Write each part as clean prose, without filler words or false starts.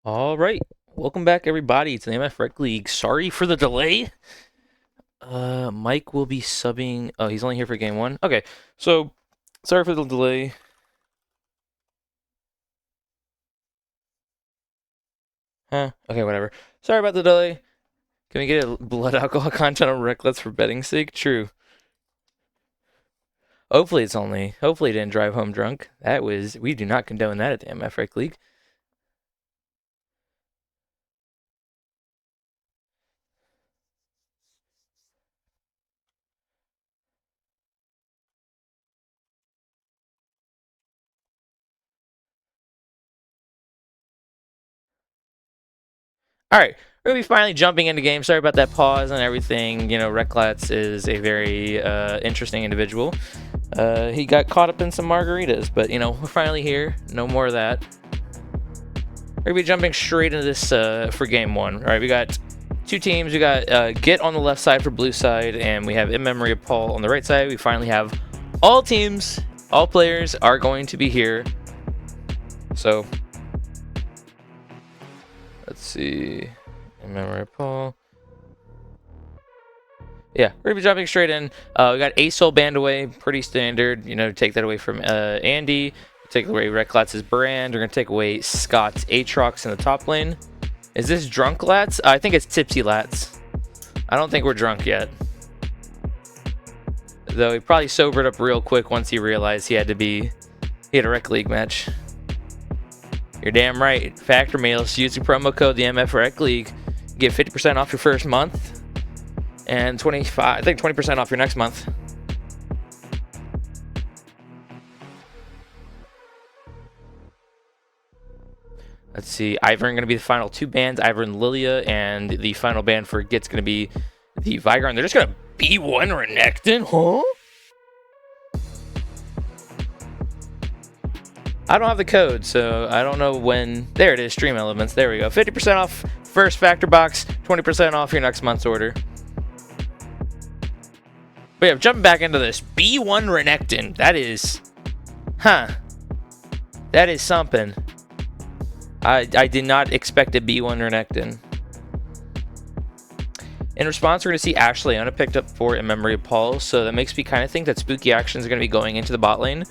All right, welcome back everybody to the MF Rec League. Sorry for the delay. Mike will be subbing. Oh, he's only here for game one. Okay, so sorry for the delay. Huh? Okay, whatever. Sorry about the delay. Can we get a blood alcohol content on Recklets for betting sake? True. Hopefully it didn't drive home drunk. We do not condone that at the MF Rec League. All right, we're gonna be finally jumping into game. Sorry about that pause and everything. You know, Recklats is a very interesting individual. He got caught up in some margaritas, but you know, we're finally here. No more of that. We're gonna be jumping straight into this for game one. All right, we got two teams. We got GIT on the left side for blue side, and we have In Memory of Paul on the right side. We finally have all teams, all players are going to be here. So let's see. In Memory of Paul. Yeah, we're gonna be jumping straight in. We got a soul band away, pretty standard. You know, take that away from Andy. Take away Recklats' brand. We're gonna take away Scott's Aatrox in the top lane. Is this drunk Lats? I think it's tipsy Lats. I don't think we're drunk yet. Though he probably sobered up real quick once he realized he had a rec league match. You're damn right. Factor meals. Use the promo code the MF Rec League. Get 50% off your first month. And 20% off your next month. Let's see. Ivern going to be the final two bans. Ivern Lilia, and the final ban for Git's going to be the Vigor. They're just going to B1 Renekton, huh? I don't have the code, so I don't know when. There it is, Stream Elements. There we go. 50% off first factor box, 20% off your next month's order. But yeah, jumping back into this. B1 Renekton. That is... Huh. That is something. I did not expect a B1 Renekton. In response, we're going to see Ashe Leona picked up for In Memory of Paul, so that makes me kind of think that Spooky Actions are going to be going into the bot lane.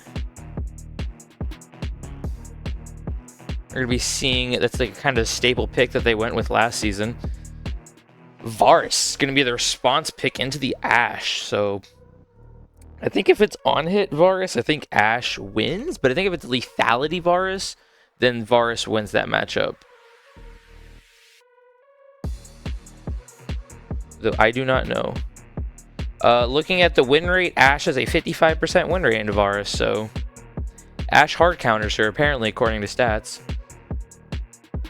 We're going to be seeing, that's like kind of a staple pick that they went with last season. Varus is going to be the response pick into the Ashe, so I think if it's on hit Varus, I think Ashe wins, but I think if it's lethality Varus, then Varus wins that matchup. Though I do not know. Looking at the win rate, Ashe has a 55% win rate into Varus, so Ashe hard counters her apparently according to stats.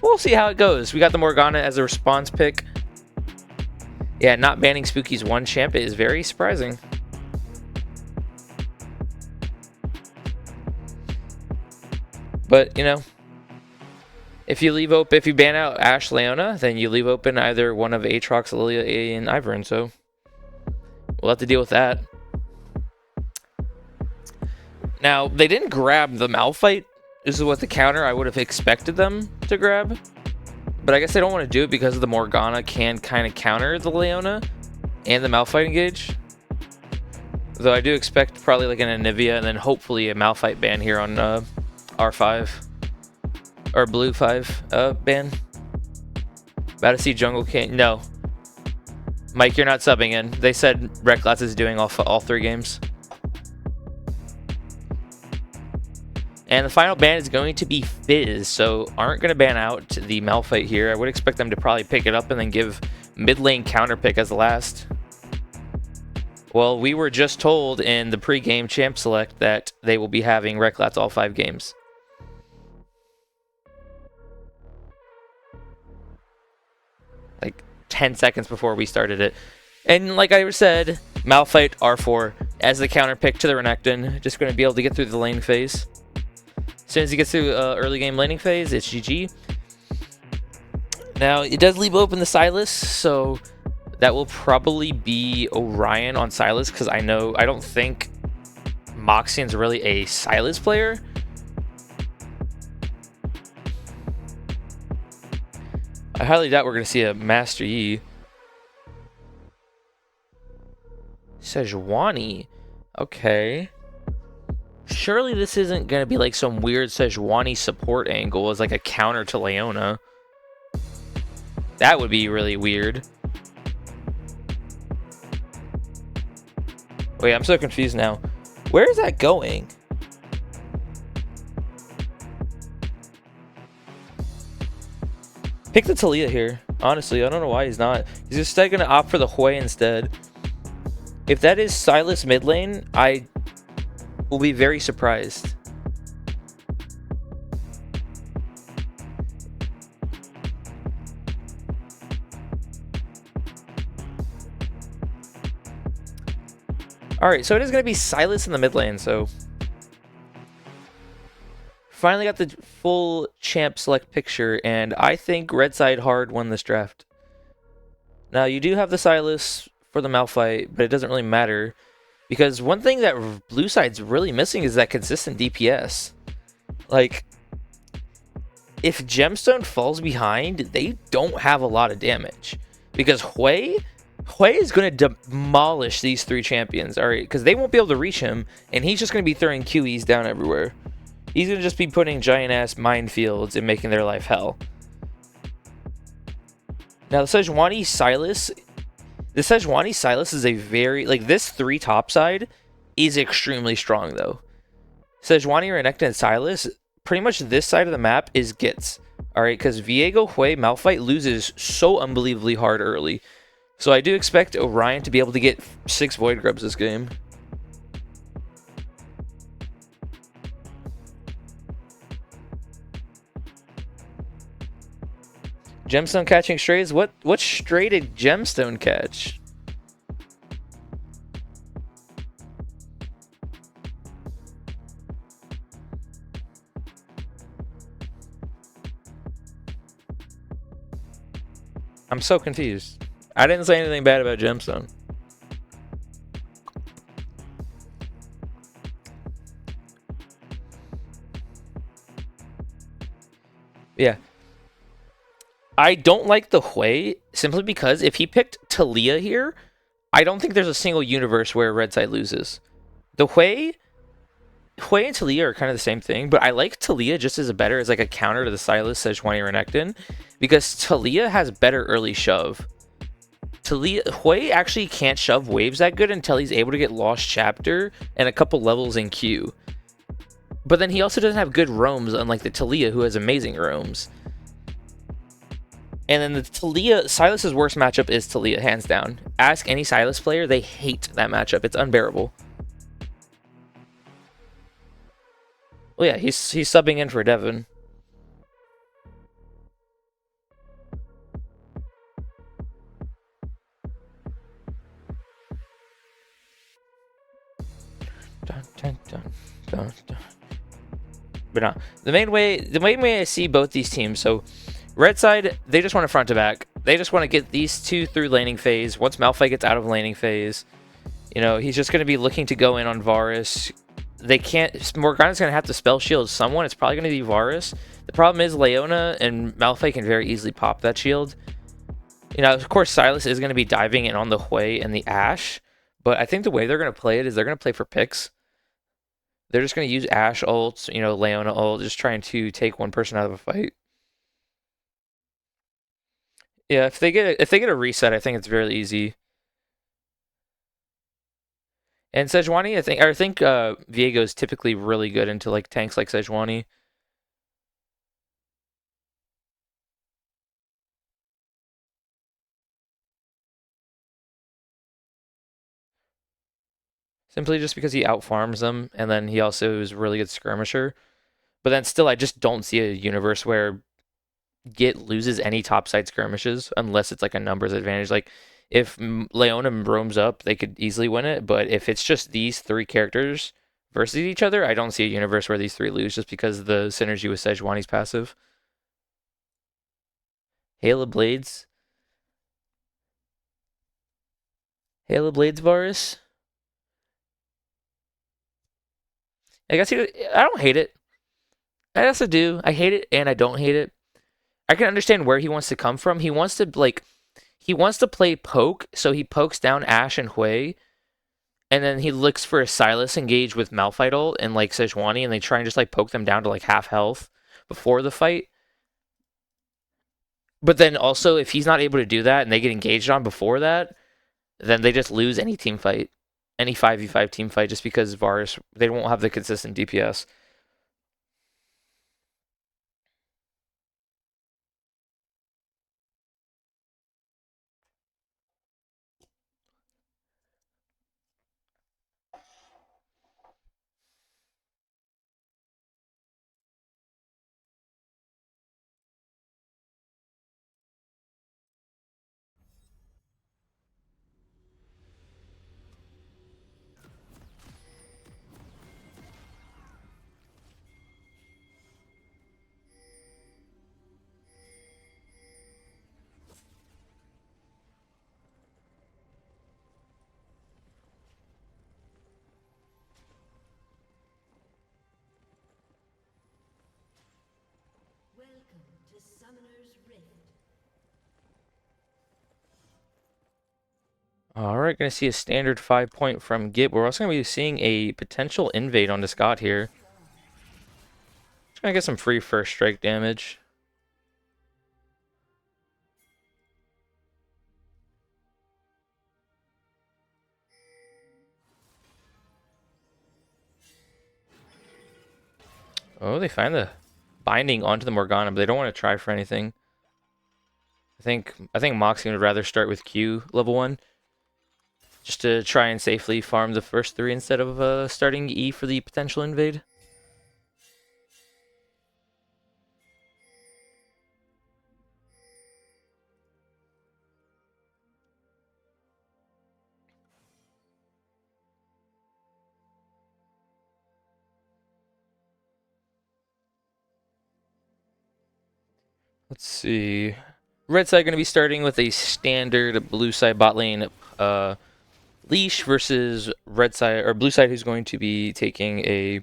We'll see how it goes. We got the Morgana as a response pick. Yeah, not banning Spooky's one champ is very surprising. But, you know, if you ban out Ashe Leona, then you leave open either one of Aatrox, Lilia, and Ivern, so we'll have to deal with that. Now, they didn't grab the Malphite. This is what the counter I would have expected them to grab. But I guess they don't want to do it because the Morgana can kind of counter the Leona and the Malphite engage. Though I do expect probably like an Anivia and then hopefully a Malphite ban here on R5. Or Blue 5 ban. About to see Jungle King. No. Mike, you're not subbing in. They said Recklats is doing all 3 games. And the final ban is going to be Fizz, so aren't going to ban out the Malphite here. I would expect them to probably pick it up and then give mid lane counter pick as the last. Well, we were just told in the pre-game champ select that they will be having Recklats all 5 games. Like 10 seconds before we started it. And like I said, Malphite R4 as the counter pick to the Renekton. Just going to be able to get through the lane phase. As soon as he gets through early game laning phase, it's GG. Now, it does leave open the Sylas, so that will probably be Orion on Sylas, because I don't think Moxian's really a Sylas player. I highly doubt we're going to see a Master Yi. Sejuani. Okay. Surely this isn't going to be like some weird Sejuani support angle as like a counter to Leona. That would be really weird. Wait, I'm so confused now. Where is that going? Pick the Talia here. Honestly, I don't know why he's not. He's instead going to opt for the Hui instead. If that is Sylas mid lane, I will be very surprised. Alright, so it is going to be Sylas in the mid lane, so... Finally got the full champ select picture, and I think red side hard won this draft. Now, you do have the Sylas for the Malphite, but it doesn't really matter. Because one thing that blue side's really missing is that consistent DPS. Like, if Gemstone falls behind, they don't have a lot of damage. Because Hui is going to demolish these three champions, alright? Because they won't be able to reach him, and he's just going to be throwing QEs down everywhere. He's going to just be putting giant-ass minefields and making their life hell. Now, the Sejuani Sylas is a very... Like, this 3 top side is extremely strong, though. Sejuani, Renekton, and Sylas, pretty much this side of the map is GITs. Alright, because Viego, Hui, Malphite loses so unbelievably hard early. So I do expect Orion to be able to get 6 Void Grubs this game. Gemstone catching strays? What stray did Gemstone catch? I'm so confused. I didn't say anything bad about Gemstone. Yeah. I don't like the Hui simply because if he picked Talia here, I don't think there's a single universe where red side loses. The Hui and Talia are kind of the same thing, but I like Talia just as like a counter to the Sylas, Sejuani, Renekton, because Talia has better early shove. Hui actually can't shove waves that good until he's able to get Lost Chapter and a couple levels in Q. But then he also doesn't have good roams, unlike the Talia, who has amazing roams. And then the Sylas' worst matchup is Talia, hands down. Ask any Sylas player, they hate that matchup. It's unbearable. Well, yeah, he's subbing in for Devin. Dun, dun, dun, dun, dun. But no, the main way I see both these teams, so red side, they just want to front to back. They just want to get these two through laning phase. Once Malphite gets out of laning phase, you know, he's just going to be looking to go in on Varus. They can't... Morgana's going to have to spell shield someone. It's probably going to be Varus. The problem is Leona and Malphite can very easily pop that shield. You know, of course, Sylas is going to be diving in on the Hui and the Ashe, but I think the way they're going to play it is they're going to play for picks. They're just going to use Ashe ult, you know, Leona ult, just trying to take one person out of a fight. Yeah, if they get a reset, I think it's very easy. And Sejuani, I think Viego is typically really good into like tanks like Sejuani. Simply just because he outfarms them, and then he also is a really good skirmisher. But then still, I just don't see a universe where GIT loses any topside skirmishes unless it's like a numbers advantage. Like, if Leona roams up, they could easily win it. But if it's just these 3 characters versus each other, I don't see a universe where these 3 lose just because of the synergy with Sejuani's passive. Hail of Blades. Hail of Blades Varus. I guess I don't hate it. I also do. I hate it and I don't hate it. I can understand where he wants to come from. He wants to play poke, so he pokes down Ashe and Hui, and then he looks for a Sylas engage with Malphite ult and like Sejuani, and they try and just like poke them down to like half health before the fight. But then also, if he's not able to do that and they get engaged on before that, then they just lose any team fight, any 5v5 team fight, just because Varus, they won't have the consistent DPS. Alright, going to see a standard 5-point from GIT. We're also going to be seeing a potential invade on the Scott here. Just going to get some free first strike damage. Oh, they find the binding onto the Morgana, but they don't want to try for anything. I think Moxie would rather start with Q level 1. Just to try and safely farm the first 3 instead of starting E for the potential invade. Let's see. Red side going to be starting with a standard blue side bot lane leash versus red side or blue side, who's going to be taking a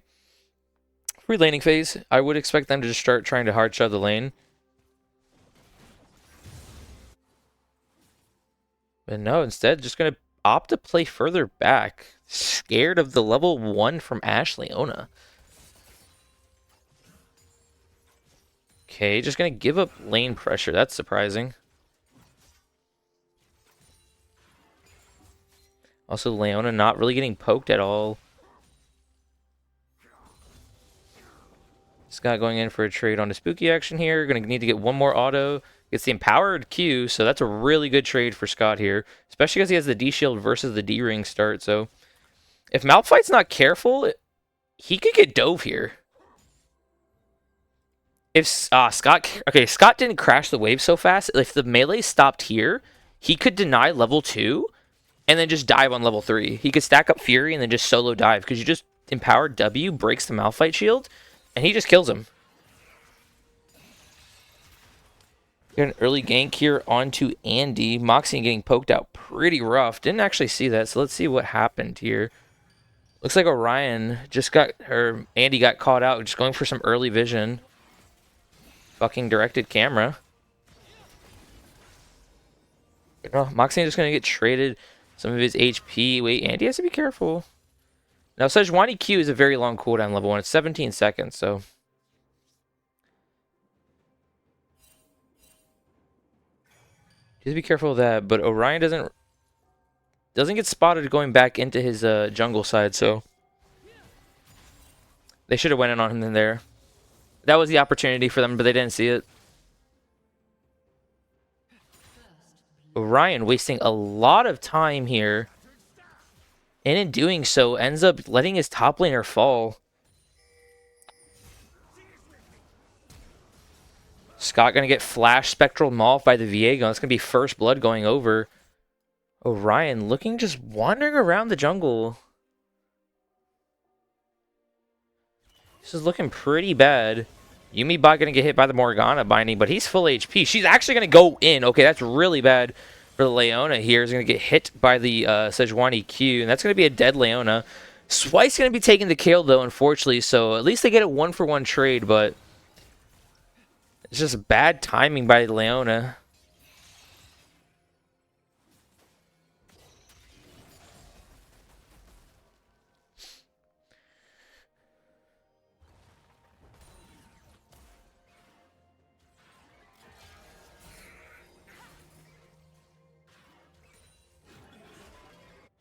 free laning phase. I would expect them to just start trying to hard shove the lane. But no, instead, just going to opt to play further back. Scared of the level 1 from Ashe Leona. Okay, just going to give up lane pressure. That's surprising. Also, Leona not really getting poked at all. Scott going in for a trade on the spooky action here. Going to need to get one more auto. Gets the empowered Q, so that's a really good trade for Scott here. Especially because he has the D-shield versus the D-ring start. So if Malphite's not careful, he could get dove here. If Scott didn't crash the wave so fast. If the melee stopped here, he could deny level 2 and then just dive on level 3. He could stack up Fury and then just solo dive, because you just empowered W, breaks the Malphite shield, and he just kills him. Got an early gank here onto Andy. Moxie getting poked out pretty rough. Didn't actually see that, so let's see what happened here. Looks like Orion just got, or Andy got caught out, just going for some early vision. Fucking directed camera. Oh, Moxie just going to get traded some of his HP. Wait, Andy has to be careful. Now, Sejuani Q is a very long cooldown level 1. It's 17 seconds, so... Just be careful of that, but Orion doesn't get spotted going back into his jungle side, so... They should have went in on him in there. That was the opportunity for them, but they didn't see it. Orion wasting a lot of time here. And in doing so, ends up letting his top laner fall. Scott going to get flash spectral mauled by the Viego. That's going to be first blood going over. Orion looking, just wandering around the jungle. This is looking pretty bad. Yuumi bot going to get hit by the Morgana binding, but he's full HP. She's actually going to go in. Okay, that's really bad for the Leona here. Is going to get hit by the Sejuani Q, and that's going to be a dead Leona. Swice going to be taking the kill, though, unfortunately, so at least they get a 1-for-1 trade, but It's just bad timing by Leona.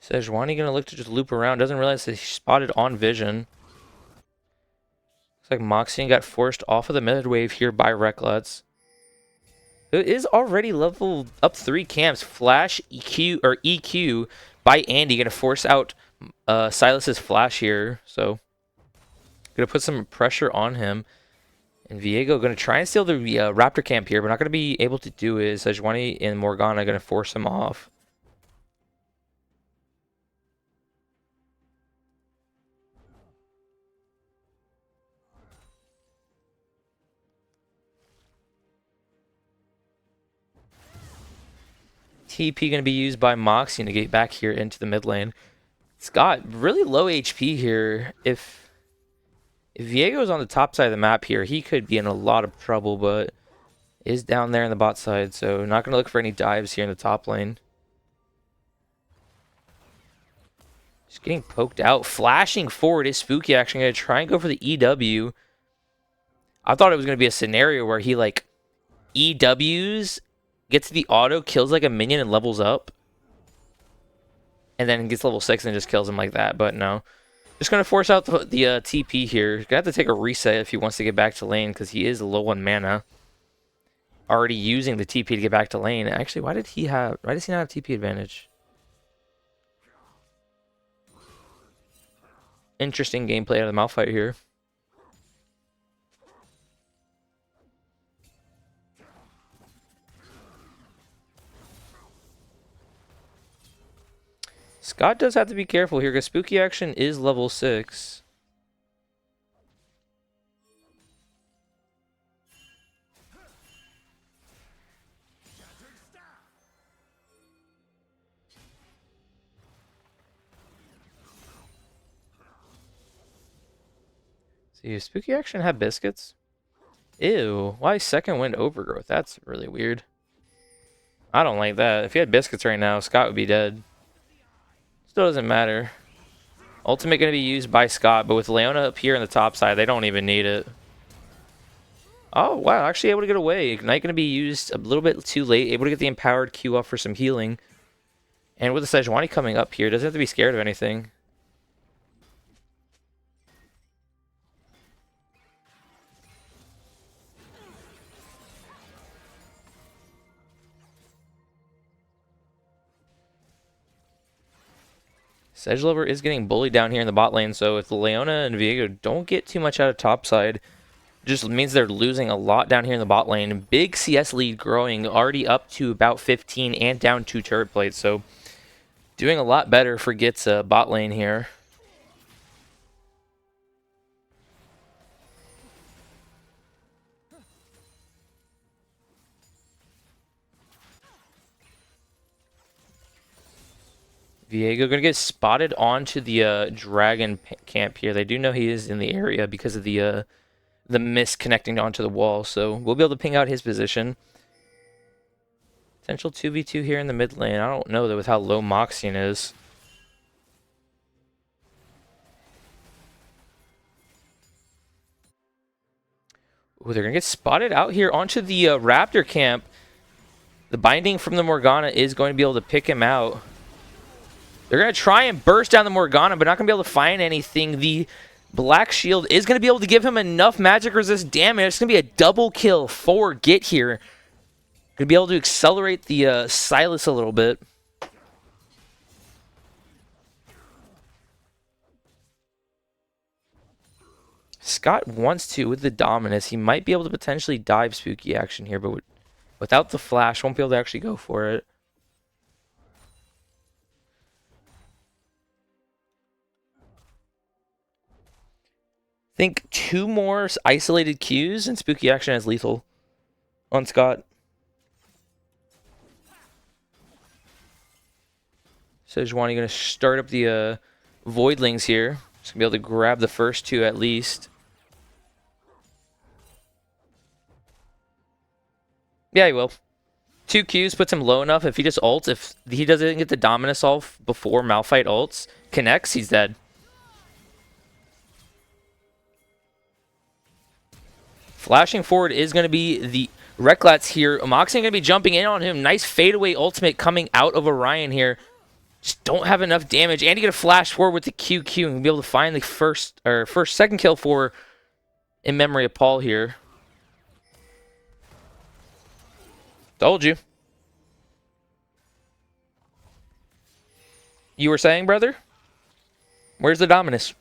Sejuani gonna look to just loop around. Doesn't realize that he's spotted on vision. Looks like Moxian got forced off of the mid wave here by Rek'Lutz. It is already level up 3 camps. Flash EQ by Andy gonna force out Silas's flash here. So gonna put some pressure on him. And Viego gonna try and steal the Raptor camp here, but not gonna be able to do it. Sejuani and Morgana gonna force him off. TP going to be used by Moxie to get back here into the mid lane. Scott, really low HP here. If Viego's on the top side of the map here, he could be in a lot of trouble, but is down there in the bot side, so not going to look for any dives here in the top lane. Just getting poked out. Flashing forward is Spooky Action. Going to try and go for the EW. I thought it was going to be a scenario where he, like, EWs, gets the auto, kills like a minion and levels up. And then gets level 6 and just kills him like that, but no. Just going to force out the TP here. He's going to have to take a reset if he wants to get back to lane, because he is low on mana. Already using the TP to get back to lane. Actually, why does he not have TP advantage? Interesting gameplay out of the Malphite here. Scott does have to be careful here, because Spooky Action is level 6. See, does Spooky Action have biscuits? Ew, why second wind overgrowth? That's really weird. I don't like that. If he had biscuits right now, Scott would be dead. Still doesn't matter. Ultimate going to be used by Scott, but with Leona up here on the top side, they don't even need it. Oh, wow, actually able to get away. Ignite going to be used a little bit too late. Able to get the empowered Q off for some healing. And with the Sejuani coming up here, doesn't have to be scared of anything. Sedgelover is getting bullied down here in the bot lane, so if Leona and Viego don't get too much out of topside, just means they're losing a lot down here in the bot lane. Big CS lead growing, already up to about 15 and down 2 turret plates, so doing a lot better for GIT's bot lane here. Viego going to get spotted onto the dragon camp here. They do know he is in the area because of the mist connecting onto the wall, so we'll be able to ping out his position. Potential 2v2 here in the mid lane. I don't know, though, with how low Moxian is. Ooh, they're going to get spotted out here onto the Raptor camp. The binding from the Morgana is going to be able to pick him out. They're going to try and burst down the Morgana, but not going to be able to find anything. The Black Shield is going to be able to give him enough magic resist damage. It's going to be a double kill for GIT here. Going to be able to accelerate the Silas a little bit. Scott wants to with the Dominus. He might be able to potentially dive Spooky Action here, but without the flash, won't be able to actually go for it. Think 2 more isolated Qs and Spooky Action as lethal on Scott. Sejuani going to start up the Voidlings here. Just going to be able to grab the first 2 at least. Yeah, he will. 2 Qs puts him low enough. If he just ults, if he doesn't get the Dominus off before Malphite ults, connects, he's dead. Flashing forward is going to be the Rek'Lats here. Moxie going to be jumping in on him. Nice fadeaway ultimate coming out of Orion here. Just don't have enough damage. Andy going to flash forward with the QQ and be able to find the second kill for In Memory of Paul here. Told you. You were saying, brother? Where's the Dominus?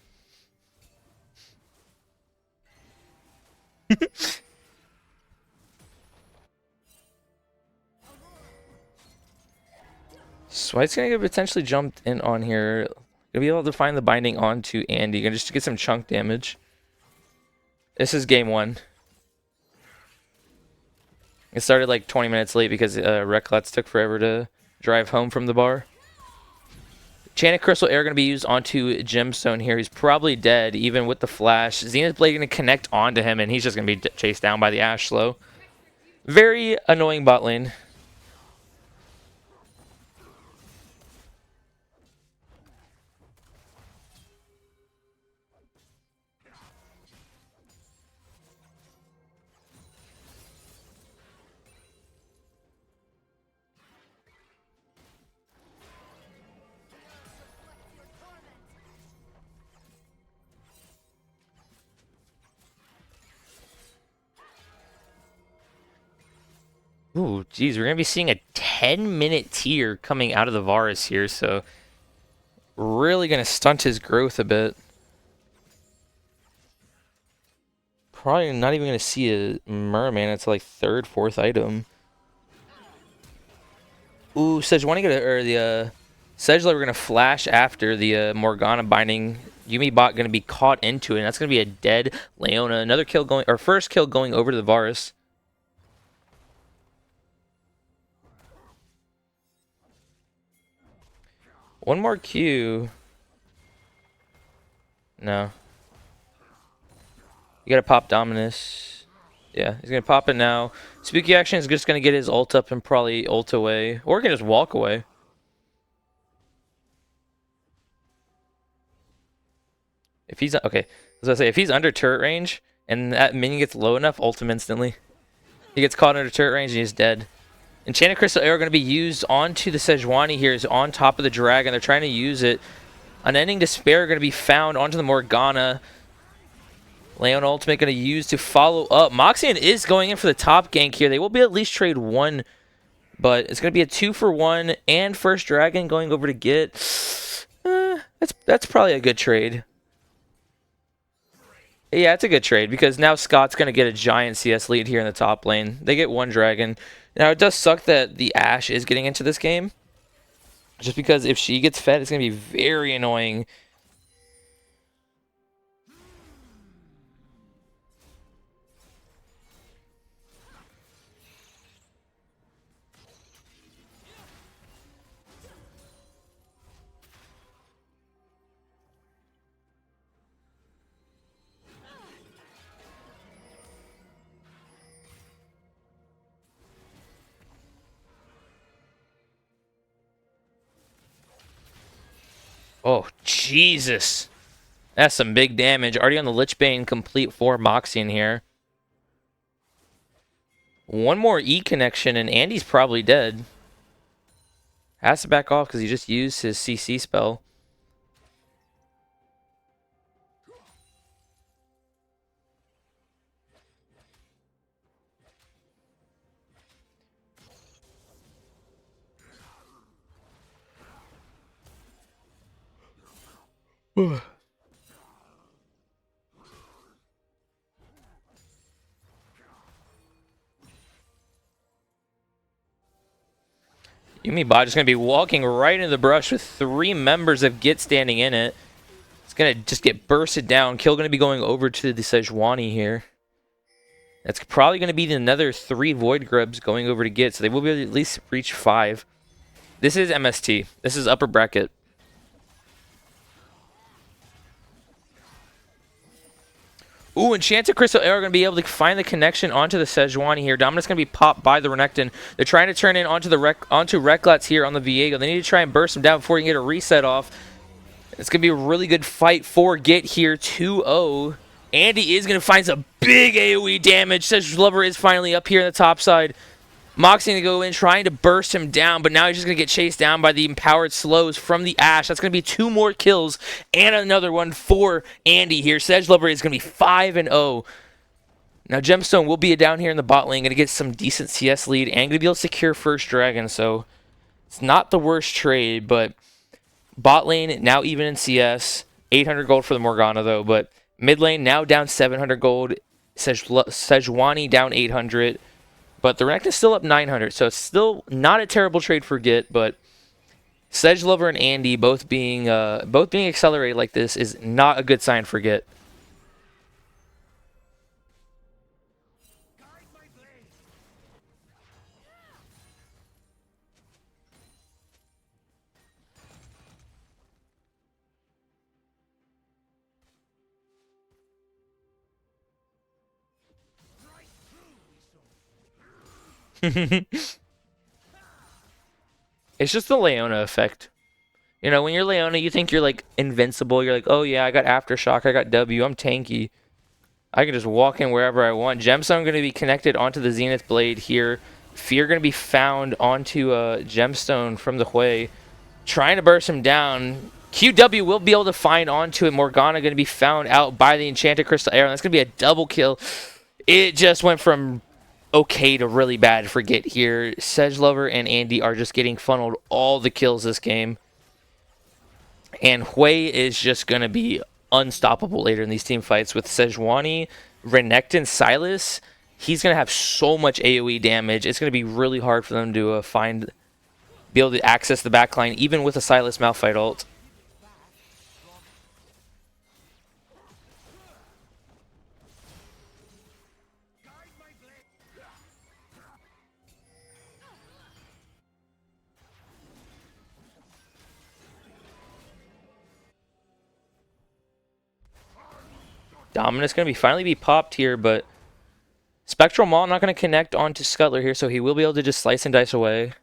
Swite's gonna get potentially jumped in on here. Gonna be able to find the binding onto Andy. Gonna just get some chunk damage. This is game 1. It started like 20 minutes late because Rek'Lats took forever to drive home from the bar. Enchanted Crystal Air going to be used onto Gemstone here. He's probably dead, even with the flash. Zenith Blade going to connect onto him, and he's just going to be chased down by the Ashe slow. Very annoying bot lane. Ooh, geez, we're going to be seeing a 10-minute tier coming out of the Varus here, so really going to stunt his growth a bit. Probably not even going to see a Merman until like 3rd, 4th item. Ooh, Sejuani the Sedgeler we're going to flash after the Morgana binding. Yumi bot going to be caught into it, and that's going to be a dead Leona. Another kill going, or first kill going over to the Varus. One more Q. No. You gotta pop Dominus. Yeah, he's gonna pop it now. Spooky Action is just gonna get his ult up and probably ult away. Or he can just walk away. If he's okay, I was gonna say if he's under turret range and that minion gets low enough, ult him instantly. He gets caught under turret range and he's dead. Enchanted Crystal Arrow going to be used onto the Sejuani here. Is on top of the dragon. They're trying to use it. Unending Despair going to be found onto the Morgana. Leon Ultimate going to use to follow up. Moxian is going in for the top gank here. They will be at least trade 1, but it's going to be a 2-for-1 and first dragon going over to get. That's probably a good trade. Yeah, it's a good trade because now Scott's going to get a giant CS lead here in the top lane. They get 1 dragon. Now, it does suck that the Ashe is getting into this game. Just because if she gets fed, it's going to be very annoying. Oh, Jesus. That's some big damage. Already on the Lich Bane complete for Moxian here. One more E connection and Andy's probably dead. Has to back off because he just used his CC spell. Yumi bot is going to be walking right into the brush with 3 members of GIT standing in it. It's going to just get bursted down. Kill going to be going over to the Sejuani here. That's probably going to be another 3 Void Grubs going over to GIT, so they will be able to at least reach 5. This is MST. This is upper bracket. Ooh, Enchanted Crystal Arrow going to be able to find the connection onto the Sejuani here. Dominus going to be popped by the Renekton. They're trying to turn in onto Reklats here on the Viego. They need to try and burst him down before he can get a reset off. It's going to be a really good fight for GIT here, 2-0. Andy is going to find some big AoE damage. Sedgelover is finally up here on the top side. Moxie going to go in, trying to burst him down, but now he's just going to get chased down by the empowered slows from the Ashe. That's going to be 2 more kills and another one for Andy here. Sedgelover is going to be 5-0. Now Gemstone will be down here in the bot lane, going to get some decent CS lead and going to be able to secure first dragon, so it's not the worst trade, but bot lane now even in CS. 800 gold for the Morgana though, but mid lane now down 700 gold. Sejuani down 800. But the Renekton is still up 900, so it's still not a terrible trade for GIT, but Sedgelover and Andy both being accelerated like this is not a good sign for GIT. It's just the Leona effect. You know, when you're Leona, you think you're like invincible. You're like, oh yeah, I got Aftershock, I got W, I'm tanky. I can just walk in wherever I want. Gemstone going to be connected onto the Zenith Blade here. Fear going to be found onto Gemstone from the Hui. Trying to burst him down. QW will be able to find onto it. Morgana going to be found out by the Enchanted Crystal Arrow. That's going to be a double kill. It just went from okay to really bad for GIT here. Sedgelover and Andy are just getting funneled all the kills this game. And Hui is just going to be unstoppable later in these team fights with Sejuani, Renekton, Silas. He's going to have so much AoE damage. It's going to be really hard for them to be able to access the backline, even with a Silas Malphite ult. Dominus going to finally be popped here, but Spectral Maul not going to connect onto Scuttler here, so he will be able to just slice and dice away.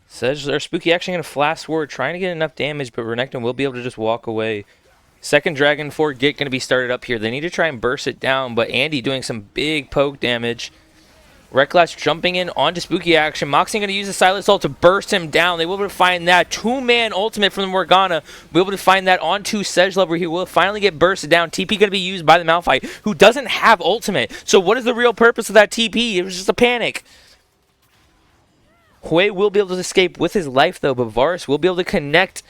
Sedge, or Spooky actually going to flash forward, trying to get enough damage, but Renekton will be able to just walk away. Second Dragon for GIT going to be started up here. They need to try and burst it down, but Andy doing some big poke damage. Reklats jumping in onto Spooky action. Moxie going to use the Silas ult to burst him down. They will be able to find that. 2-man ultimate from the Morgana. We'll be able to find that onto Sedgelover. He will finally get bursted down. TP going to be used by the Malphite, who doesn't have ultimate. So what is the real purpose of that TP? It was just a panic. Hui will be able to escape with his life, though, but Varus will be able to connect,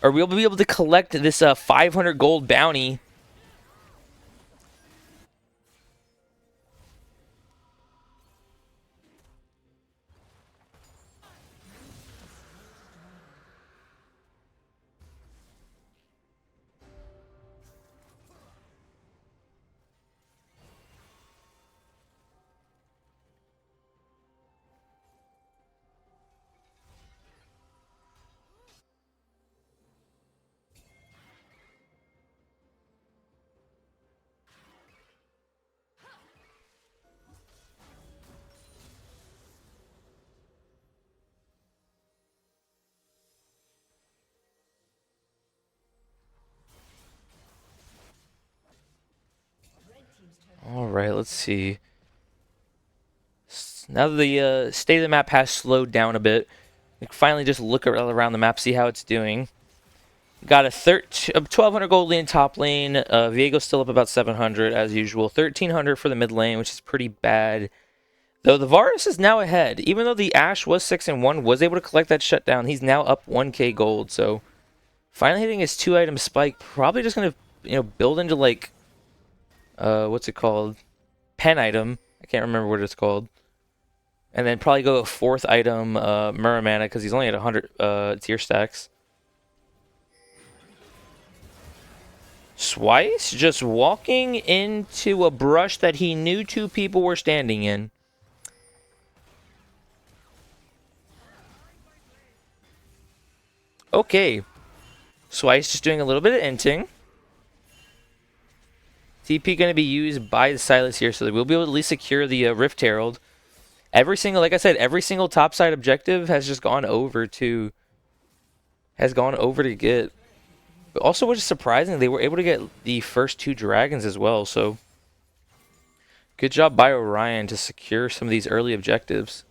or we'll be able to collect this 500 gold bounty. Alright, let's see. Now that the state of the map has slowed down a bit, we can finally just look around the map, see how it's doing. Got a 1,200 gold lane top lane. Viego's still up about 700 as usual. 1,300 for the mid lane, which is pretty bad. Though the Varus is now ahead. Even though the Ashe was 6-1, was able to collect that shutdown. He's now up 1k gold. So finally hitting his 2-item spike. Probably just going to, build into like, what's it called? Pen item. I can't remember what it's called. And then probably go a 4th item, Muramana, because he's only at 100 tier stacks. Swice just walking into a brush that he knew 2 people were standing in. Okay. Swice just doing a little bit of inting. TP going to be used by the Silas here, so that we'll be able to at least secure the Rift Herald. Like I said, every single topside objective has just gone over to GIT. But also, which is surprising, they were able to get the first 2 dragons as well. So good job by Orion to secure some of these early objectives.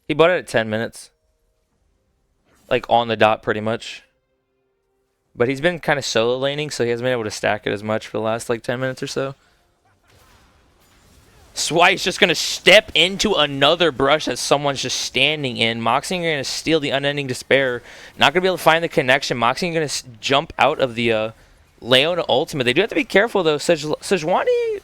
He bought it at 10 minutes. Like on the dot pretty much. But he's been kind of solo laning, so he hasn't been able to stack it as much for the last like 10 minutes or so. Swice just going to step into another brush that someone's just standing in. Moxie are going to steal the Unending Despair. Not going to be able to find the connection. Moxie are going to jump out of the Leona ultimate. They do have to be careful, though. Sejuani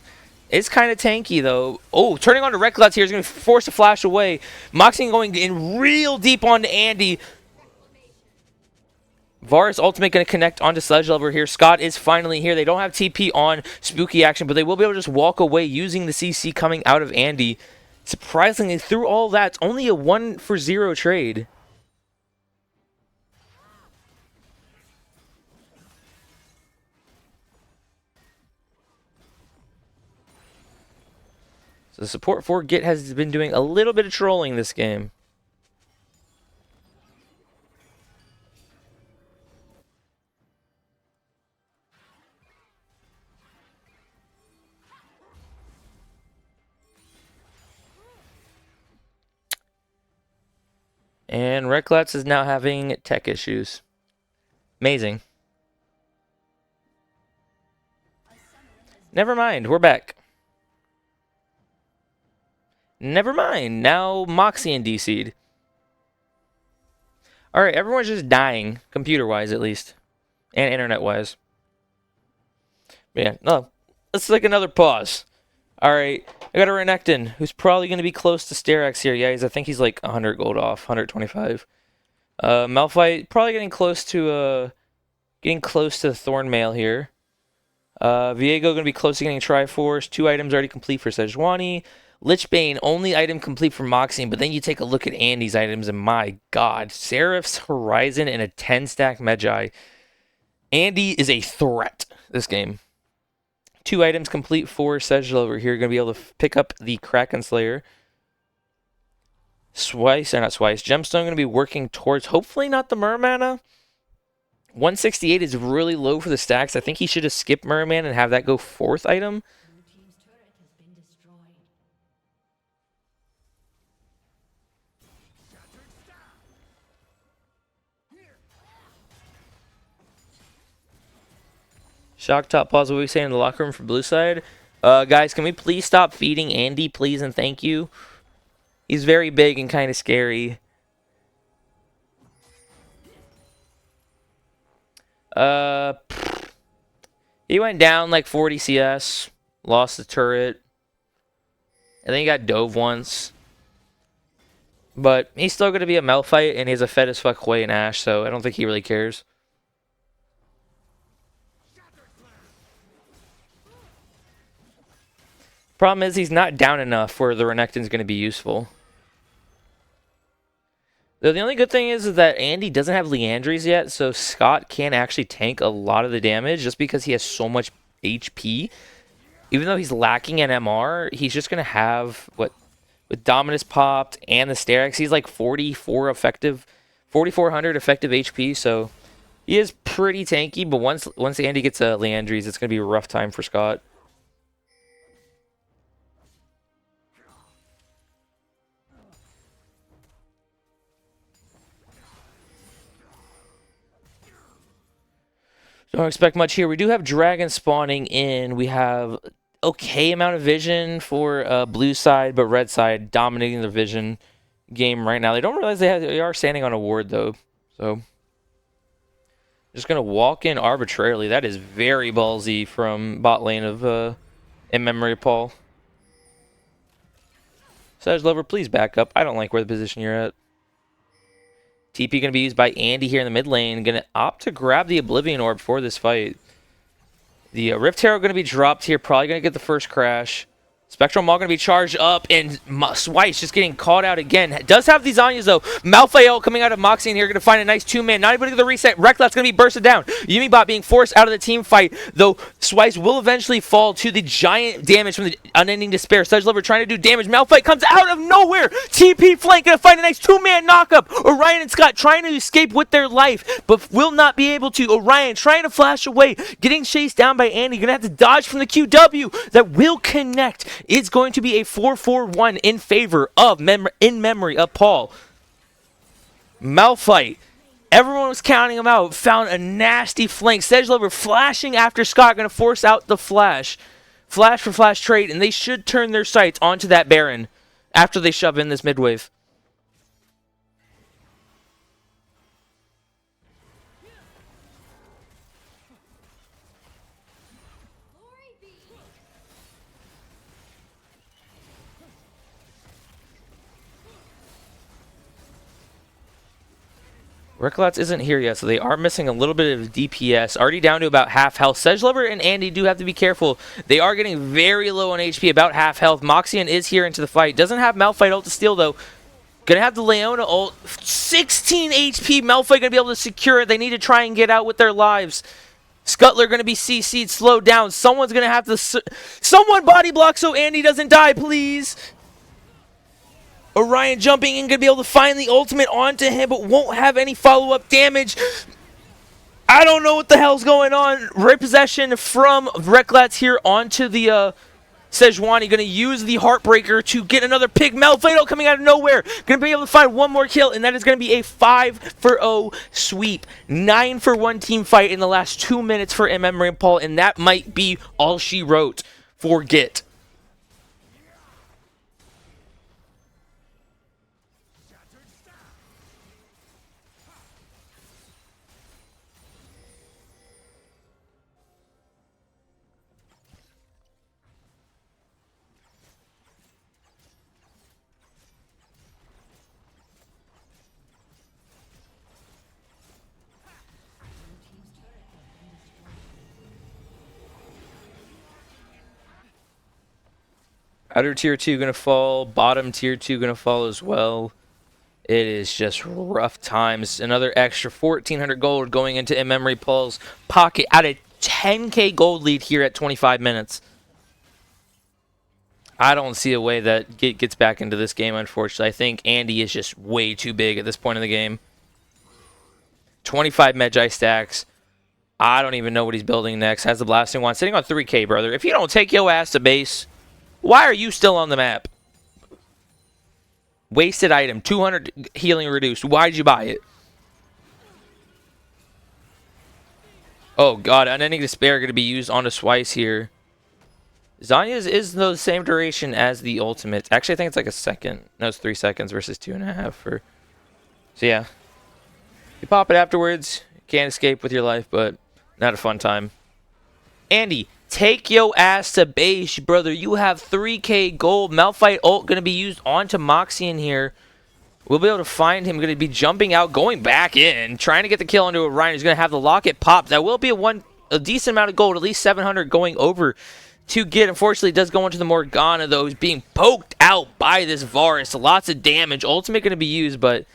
is kind of tanky, though. Oh, turning on to Reckless here is going to force a flash away. Moxie going in real deep onto Andy. Varus ultimate going to connect onto Sledge Lever here. Scott is finally here. They don't have TP on Spooky action, but they will be able to just walk away using the CC coming out of Andy. Surprisingly, through all that, it's only a 1-for-0 trade. So the support for GIT has been doing a little bit of trolling this game. And Recklats is now having tech issues. Amazing. Never mind, we're back. Never mind, now Moxie and DC'd. Alright, everyone's just dying, computer-wise at least. And internet-wise. Yeah, no, let's take another pause. Alright, I got a Renekton, who's probably going to be close to Sterak's here. Yeah, I think he's like 100 gold off, 125. Malphite, probably getting close to the Thornmail here. Viego going to be close to getting Triforce. 2 items already complete for Sejuani. Lichbane, only item complete for Moxie, but then you take a look at Andy's items, and my god, Seraph's Horizon and a 10-stack Magi. Andy is a threat this game. 2 items complete for Sejl over here. Going to be able to pick up the Kraken Slayer. Gemstone going to be working towards, hopefully not the Muramana. 168 is really low for the stacks. I think he should have skipped Merman and have that go 4th item. Shock top pause. What were we saying in the locker room for blue side? Guys, can we please stop feeding Andy, please and thank you? He's very big and kind of scary. He went down like 40 CS, lost the turret, and then he got dove once. But he's still going to be a Malphite, and he has a fed as fuck way in Ashe, so I don't think he really cares. Problem is, he's not down enough where the Renekton's going to be useful. The only good thing is that Andy doesn't have Leandries yet, so Scott can actually tank a lot of the damage just because he has so much HP. Even though he's lacking an MR, he's just going to have, with Dominus popped and the Sterak's, he's like 4,400 effective HP, so he is pretty tanky, but once Andy gets a Leandries, it's going to be a rough time for Scott. Don't expect much here. We do have dragons spawning in. We have okay amount of vision for blue side, but red side dominating the vision game right now. They don't realize they are standing on a ward, though. So, just going to walk in arbitrarily. That is very ballsy from bot lane of In Memory Paul. Sedge Lover, please back up. I don't like where the position you're at. TP going to be used by Andy here in the mid lane. Going to opt to grab the Oblivion Orb for this fight. The Rift Herald going to be dropped here. Probably going to get the first crash. Spectral Maul going to be charged up, and Swice just getting caught out again. Does have these Zanyas, though. Malphite coming out of Moxie in here, going to find a nice two-man. Not even going to the reset. Rek'Lat's going to be bursted down. Yumibot being forced out of the team fight, though Swice will eventually fall to the giant damage from the Unending Despair. Sedge Lover trying to do damage. Malphite comes out of nowhere. TP flank going to find a nice two-man knockup. Orion and Scott trying to escape with their life, but will not be able to. Orion trying to flash away, getting chased down by Andy. Going to have to dodge from the QW that will connect. It's going to be a 4-4-1 in favor of In Memory of Paul. Malphite. Everyone was counting him out. Found a nasty flank. Sedge Lover flashing after Scott. Going to force out the flash. Flash for flash trade. And they should turn their sights onto that Baron after they shove in this mid wave. Rek'Lat isn't here yet, so they are missing a little bit of DPS. Already down to about half health. Sedge Lover and Andy do have to be careful. They are getting very low on HP, about half health. Moxian is here into the fight. Doesn't have Malphite ult to steal, though. Gonna have the Leona ult. 16 HP. Malphite gonna be able to secure it. They need to try and get out with their lives. Scuttler gonna be CC'd, slowed down. Someone's gonna have to... Someone body block so Andy doesn't die, please. Orion jumping in, going to be able to find the ultimate onto him, but won't have any follow-up damage. I don't know what the hell's going on. Repossession from Rek'Lat here onto the Sejuani. Going to use the Heartbreaker to get another pick. Malphite coming out of nowhere. Going to be able to find one more kill, and that is going to be a 5-0 sweep. 9-for-1 team fight in the last 2 minutes for MM Rainpaul, and that might be all she wrote for GIT. Outer tier 2 going to fall. Bottom tier 2 going to fall as well. It is just rough times. Another extra 1,400 gold going into In Memory Paul's pocket at a 10k gold lead here at 25 minutes. I don't see a way that GIT gets back into this game, unfortunately. I think Andy is just way too big at this point in the game. 25 Magi stacks. I don't even know what he's building next. Has the blasting wand sitting on 3k, brother. If you don't take your ass to base... Why are you still on the map? Wasted item, 200 healing reduced. Why did you buy it? Oh god, Unending Despair going to be used on a Swice here. Zanya's is the same duration as the ultimate. Actually, I think it's like a second. No, it's 3 seconds versus 2.5 for... So yeah. You pop it afterwards. You can't escape with your life, but not a fun time. Andy. Take your ass to base, brother. You have 3k gold. Malphite ult going to be used onto Moxian here. We'll be able to find him. Going to be jumping out, going back in, trying to get the kill onto Orion. He's going to have the locket pop. That will be a decent amount of gold, at least 700 going over to GIT. Unfortunately, it does go into the Morgana, though. He's being poked out by this Varus. Lots of damage. Ultimate going to be used, but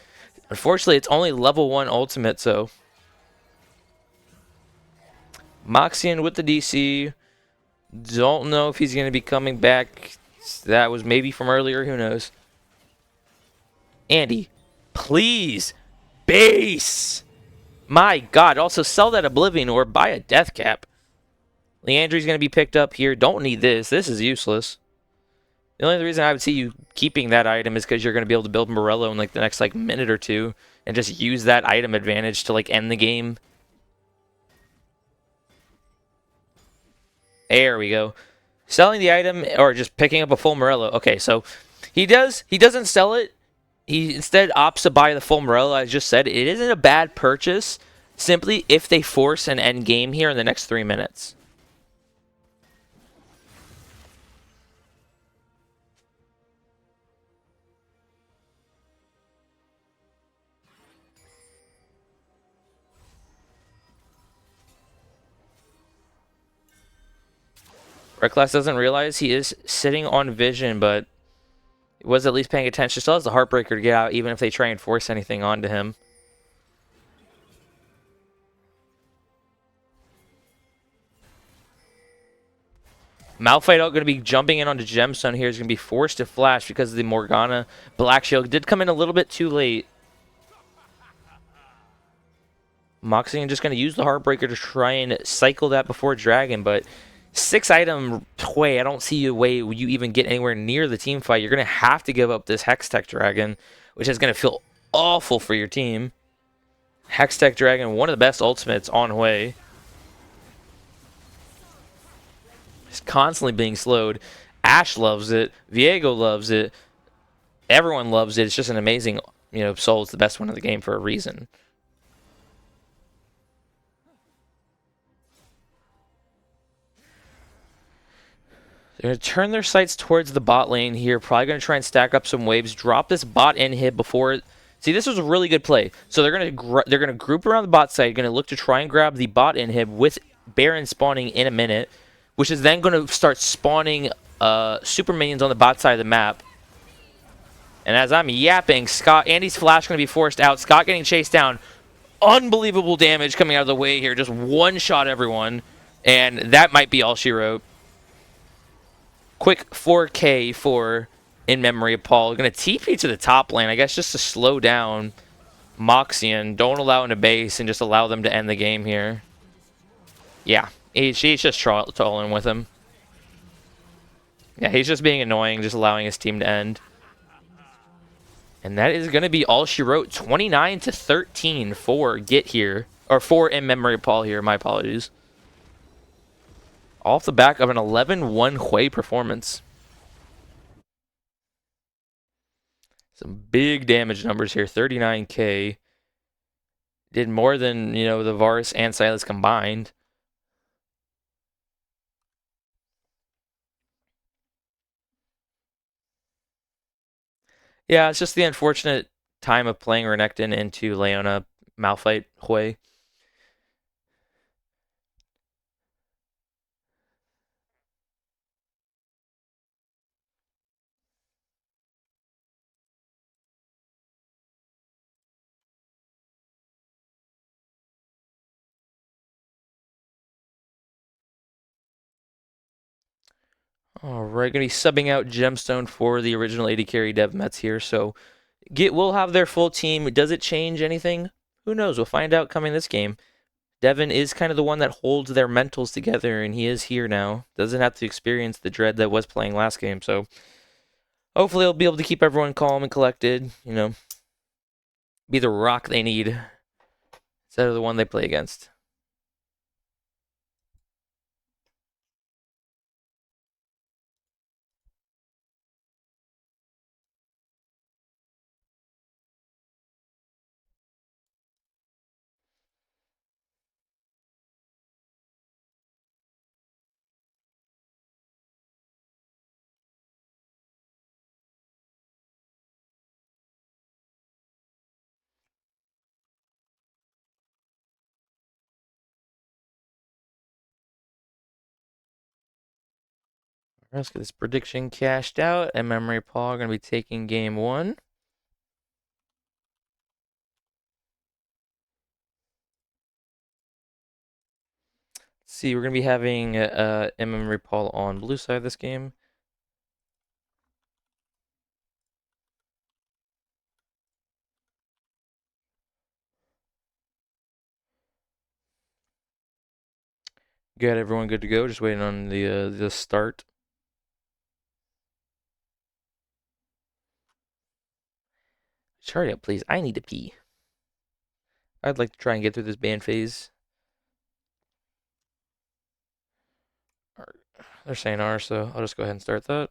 unfortunately, it's only level 1 ultimate, so... Moxian with the DC... Don't know if he's going to be coming back. That was maybe from earlier. Who knows? Andy, please. Base. My god. Also, sell that Oblivion or buy a Death Cap. Leandry's going to be picked up here. Don't need this. This is useless. The only reason I would see you keeping that item is because you're going to be able to build Morello in like the next minute or two. And just use that item advantage to end the game. There we go. Selling the item or just picking up a full Morello. Okay, so he doesn't sell it. He instead opts to buy the full Morello. I just said it isn't a bad purchase, simply if they force an end game here in the next 3 minutes. Red Class doesn't realize he is sitting on vision, but was at least paying attention. Still has the Heartbreaker to get out, even if they try and force anything onto him. Malphite out going to be jumping in onto Gemstone here. He's going to be forced to flash because of the Morgana Black Shield. Did come in a little bit too late. Moxian just going to use the Heartbreaker to try and cycle that before Dragon, but 6-item Hui, I don't see a way you even get anywhere near the team fight. You're going to have to give up this Hextech Dragon, which is going to feel awful for your team. Hextech Dragon, one of the best ultimates on Hui. He's constantly being slowed. Ashe loves it. Viego loves it. Everyone loves it. It's just an amazing, Soul is the best one in the game for a reason. They're going to turn their sights towards the bot lane here. Probably going to try and stack up some waves. Drop this bot inhib before... See, this was a really good play. So they're going to group around the bot side. Going to look to try and grab the bot inhib with Baron spawning in a minute, which is then going to start spawning super minions on the bot side of the map. And as I'm yapping, Andy's flash going to be forced out. Scott getting chased down. Unbelievable damage coming out of the way here. Just one shot everyone. And that might be all she wrote. Quick 4K for In Memory of Paul. Going to TP to the top lane, I guess, just to slow down Moxian. Don't allow him to base and just allow them to end the game here. Yeah, he's just trolling with him. Yeah, he's just being annoying, just allowing his team to end. And that is going to be all she wrote. 29-13 for GIT here. Or for In Memory of Paul here, my apologies. Off the back of an 11-1 Hui performance. Some big damage numbers here. 39k. Did more than, the Varus and Sylas combined. Yeah, it's just the unfortunate time of playing Renekton into Leona, Malphite, Hui. Alright, going to be subbing out Gemstone for the original AD carry Dev Mets here. So GIT will have their full team. Does it change anything? Who knows? We'll find out coming this game. Devin is kind of the one that holds their mentals together, and he is here now. Doesn't have to experience the dread that was playing last game. So hopefully he'll be able to keep everyone calm and collected. Be the rock they need instead of the one they play against. Let's get this prediction cashed out. And Memory Paul going to be taking game 1. Let's see, we're going to be having Memory Paul on blue side of this game. Got everyone good to go. Just waiting on the start. Hurry up, please. I need to pee. I'd like to try and get through this ban phase. They're saying R, so I'll just go ahead and start that.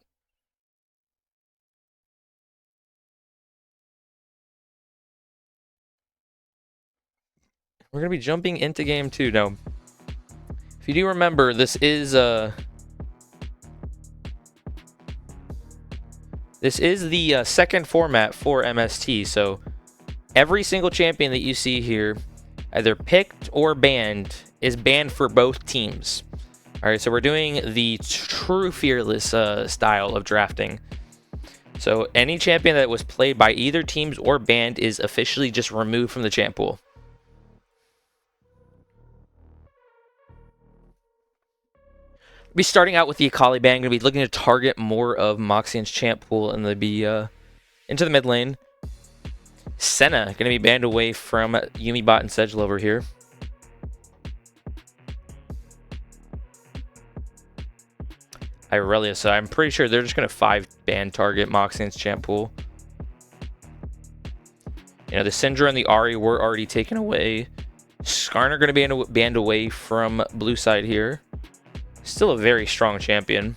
We're going to be jumping into game 2 now. If you do remember, this is the second format for MST, so every single champion that you see here, either picked or banned, is banned for both teams. All right, so we're doing the true fearless style of drafting. So any champion that was played by either teams or banned is officially just removed from the champ pool. Be starting out with the Akali ban. Going to be looking to target more of Moxian's champ pool and they'll be into the mid lane. Senna going to be banned away from Yumi bot and Sedgel over here. Irelia, so I'm pretty sure they're just going to 5-ban target Moxian's champ pool. You know, the Syndra and the Ahri were already taken away. Skarner going to be banned away from blue side here. Still a very strong champion.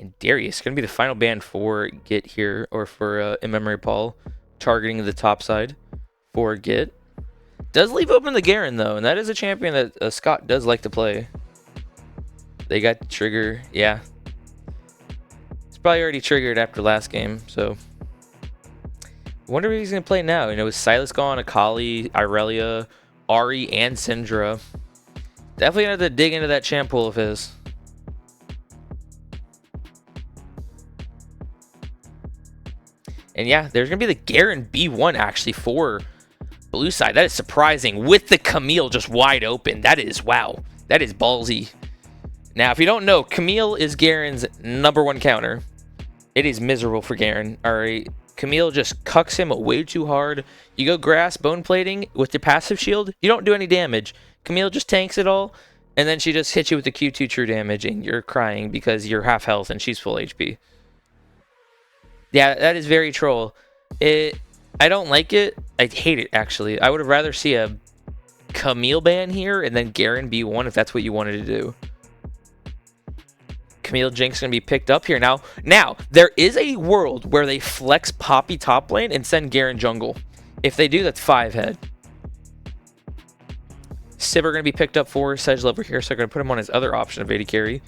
And Darius going to be the final ban for GIT here, or for In Memory Paul, targeting the top side for GIT. Does leave open the Garen though, and that is a champion that Scott does like to play. They got the trigger, yeah. It's probably already triggered after last game, so. I wonder if he's going to play now. You know, with Silas gone, Akali, Irelia, Ahri, and Syndra. Definitely going to have to dig into that champ pool of his. And yeah, there's going to be the Garen B1 actually for blue side. That is surprising with the Camille just wide open. That is, wow. That is ballsy. Now, if you don't know, Camille is Garen's #1 counter. It is miserable for Garen. All right. Camille just cucks him way too hard. You go grass, bone plating with your passive shield. You don't do any damage. Camille just tanks it all. And then she just hits you with the Q2 true damage. And you're crying because you're half health and she's full HP. Yeah, that is very troll. I don't like it. I hate it, actually. I would have rather see a Camille ban here and then Garen B1 if that's what you wanted to do. Camille Jinx going to be picked up here. Now, there is a world where they flex Poppy top lane and send Garen jungle. If they do, that's 5 head. Sivir going to be picked up for Sedgel over here, so I'm going to put him on his other option of AD carry.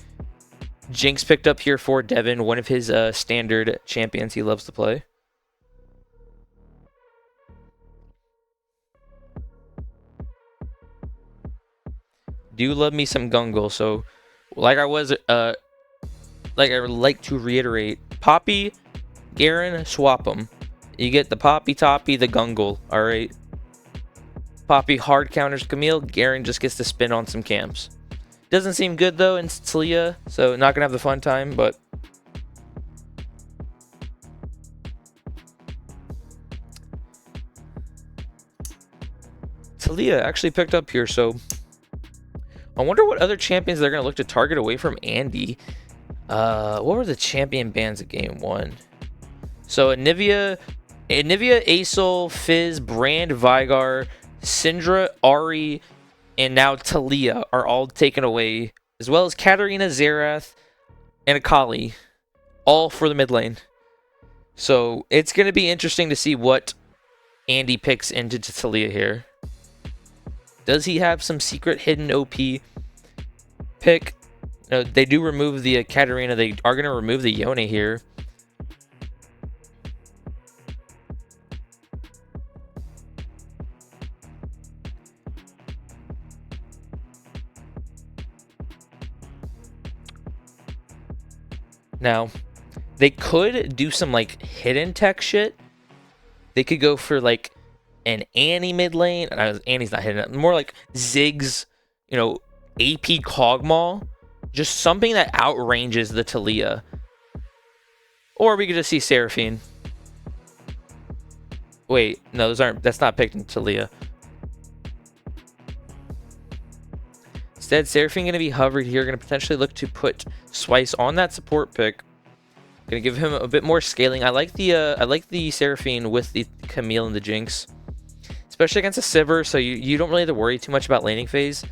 Jinx picked up here for Devin, one of his standard champions he loves to play. Do love me some Gungle, so like I like to reiterate, Poppy, Garen, swap them. You get the Poppy, Toppy, the Gungle, alright? Poppy hard counters Camille, Garen just gets to spin on some camps. Doesn't seem good though in Talia, so not gonna have the fun time, but Talia actually picked up here, so I wonder what other champions they're gonna look to target away from Andy. What were the champion bans of game 1? So Anivia, Aesol, Fizz, Brand, Vigar, Syndra, Ahri, and now Talia are all taken away, as well as Katarina, Xerath, and Akali, all for the mid lane. So it's going to be interesting to see what Andy picks into Talia here. Does he have some secret hidden OP pick? No, they do remove the Katarina. They are going to remove the Yone here. Now, they could do some like hidden tech shit. They could go for like an Annie mid lane. Annie's not hidden. More like Ziggs, you know, AP Kog'Maw. Just something that outranges the Talia. Or we could just see Seraphine. Wait, no, that's not picked in Talia. Instead, Seraphine going to be hovered here. Going to potentially look to put Swice on that support pick. Going to give him a bit more scaling. I like the Seraphine with the Camille and the Jinx, especially against a Sivir. So you don't really have to worry too much about laning phase.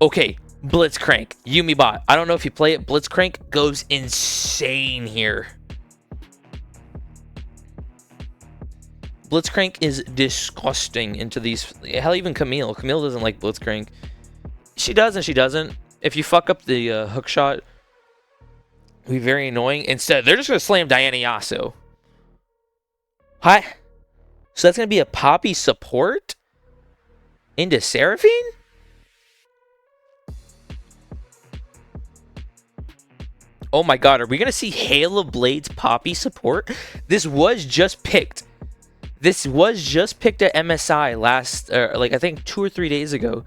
Okay, Blitzcrank, Yumi bot. I don't know if you play it. Blitzcrank goes insane here. Blitzcrank is disgusting into these. Hell, even Camille. Camille doesn't like Blitzcrank. She does and she doesn't. If you fuck up the hook shot, it'll be very annoying. Instead, they're just going to slam Diana Yasuo. Hi. So that's going to be a Poppy support into Seraphine? Oh my god, are we going to see Hail of Blades Poppy support? This was just picked. This was just picked at MSI last, like I think 2 or 3 days ago.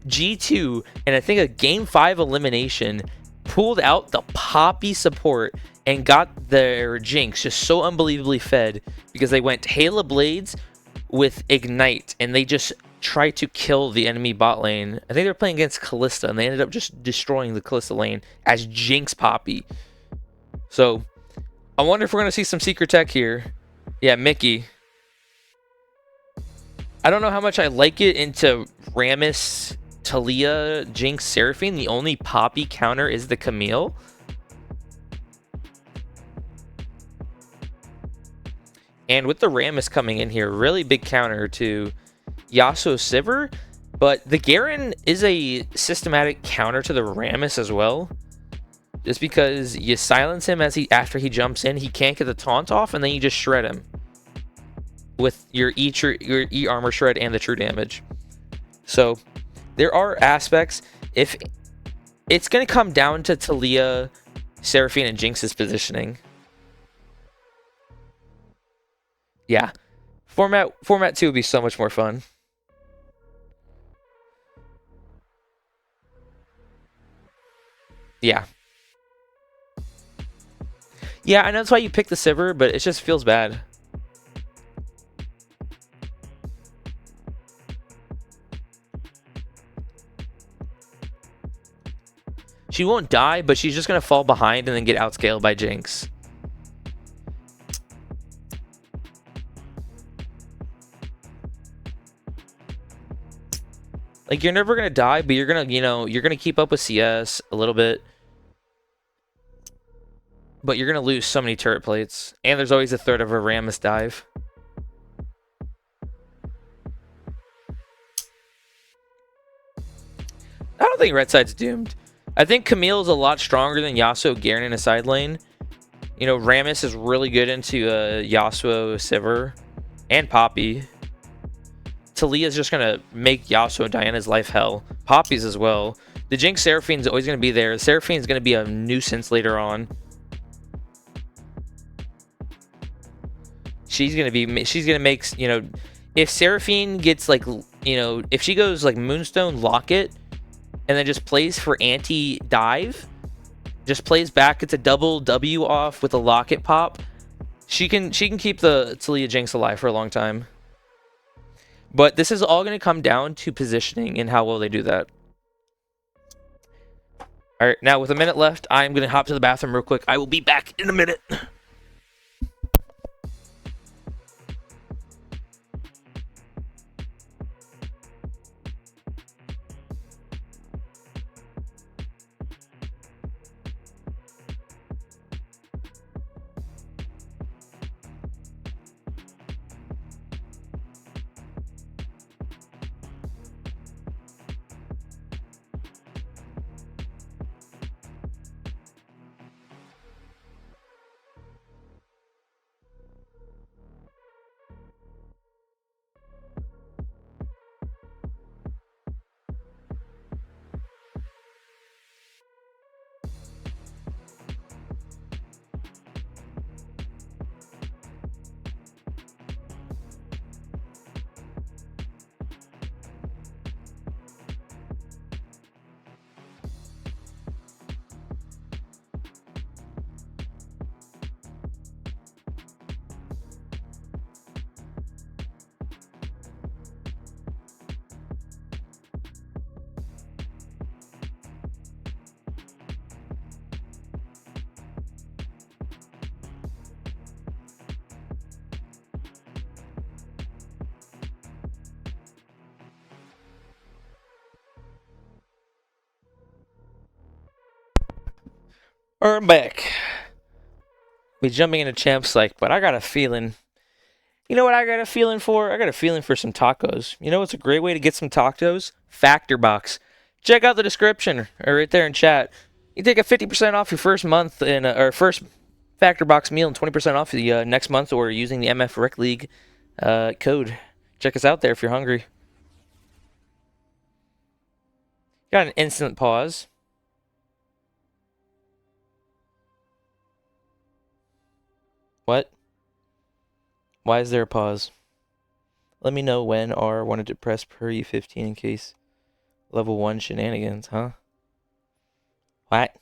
G2, and I think a Game 5 elimination, pulled out the Poppy support and got their Jinx just so unbelievably fed because they went Hail of Blades with Ignite, and they just tried to kill the enemy bot lane. I think they were playing against Kalista, and they ended up just destroying the Kalista lane as Jinx Poppy. So, I wonder if we're going to see some secret tech here. Yeah, Mickey. I don't know how much I like it into Rammus, Talia, Jinx, Seraphine. The only Poppy counter is the Camille. And with the Rammus coming in here, really big counter to Yasuo Sivir. But the Garen is a systematic counter to the Rammus as well. Just because you silence him after he jumps in, he can't get the taunt off, and then you just shred him with your E armor shred and the true damage. So there are aspects. If it's going to come down to Talia, Seraphine, and Jinx's positioning. Yeah, format 2 would be so much more fun. Yeah. Yeah, I know that's why you picked the Sivir, but it just feels bad. She won't die, but she's just going to fall behind and then get outscaled by Jinx. Like, you're never going to die, but you're going to, you're going to keep up with CS a little bit. But you're going to lose so many turret plates. And there's always a threat of a Rammus dive. I don't think red side's doomed. I think Camille is a lot stronger than Yasuo Garen in a side lane. Rammus is really good into Yasuo Sivir and Poppy. Talia's just going to make Yasuo and Diana's life hell. Poppy's as well. The Jinx Seraphine's always going to be there. Seraphine's going to be a nuisance later on. She's going to make, if Seraphine gets like, if she goes like Moonstone Locket and then just plays for anti-dive, just plays back, it's a double W off with a Locket pop, she can keep the Talia Jinx alive for a long time. But this is all going to come down to positioning and how well they do that. All right, now with a minute left, I'm going to hop to the bathroom real quick. I will be back in a minute. Alright, I'm back. Be jumping into champs like, but I got a feeling. You know what I got a feeling for? I got a feeling for some tacos. You know what's a great way to get some tacos? Factor Box. Check out the description or right there in chat. You take a 50% off your first month in or first Factor Box meal and 20% off the next month or using the MF Rec League code. Check us out there if you're hungry. Got an instant pause. What? Why is there a pause? Let me know when R wanted to press per E15 in case level 1 shenanigans, huh? What?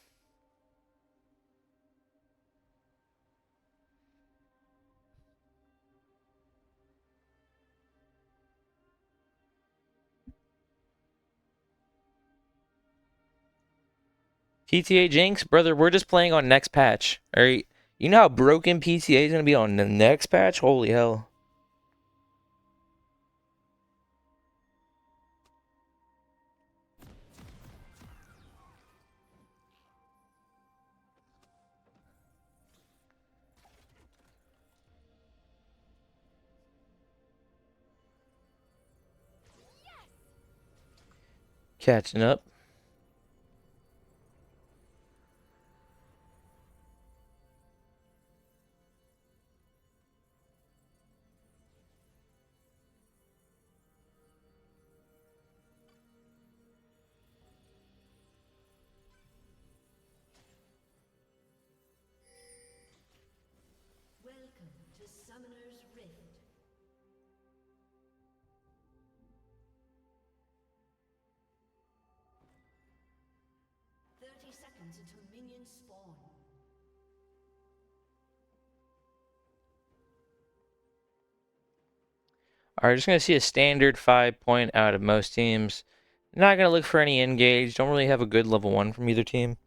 PTA Jinx? Brother, we're just playing on next patch. Alright? You know how broken PTA is going to be on the next patch? Holy hell. Catching up. Welcome to Summoner's Rift. Seconds until minions spawn. Alright, just going to see a standard 5-point out of most teams. Not going to look for any engage. Don't really have a good level 1 from either team.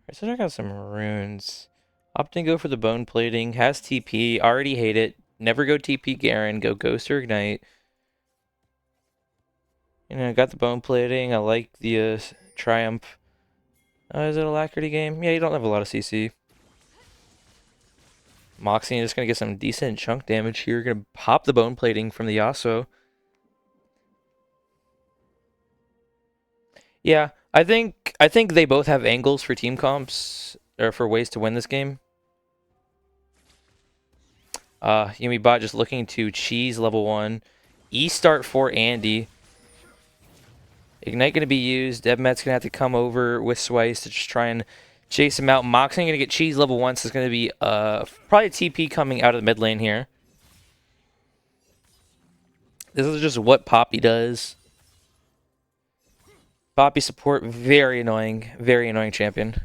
Alright, so check out some runes. Opting go for the bone plating. Has TP. Already hate it. Never go TP Garen. Go Ghost or Ignite. You know, got the bone plating. I like the Triumph. Is it a Alacrity game? Yeah, you don't have a lot of CC. Moxie is going to get some decent chunk damage here. Going to pop the bone plating from the Yasuo. Yeah, I think they both have angles for team comps or for ways to win this game. Yumi Bot just looking to cheese level 1. E-start for Andy. Ignite going to be used. DevMet's going to have to come over with Swice to just try and chase him out. Moxie going to get cheese level 1, so it's going to be probably a TP coming out of the mid lane here. This is just what Poppy does. Poppy support, very annoying champion.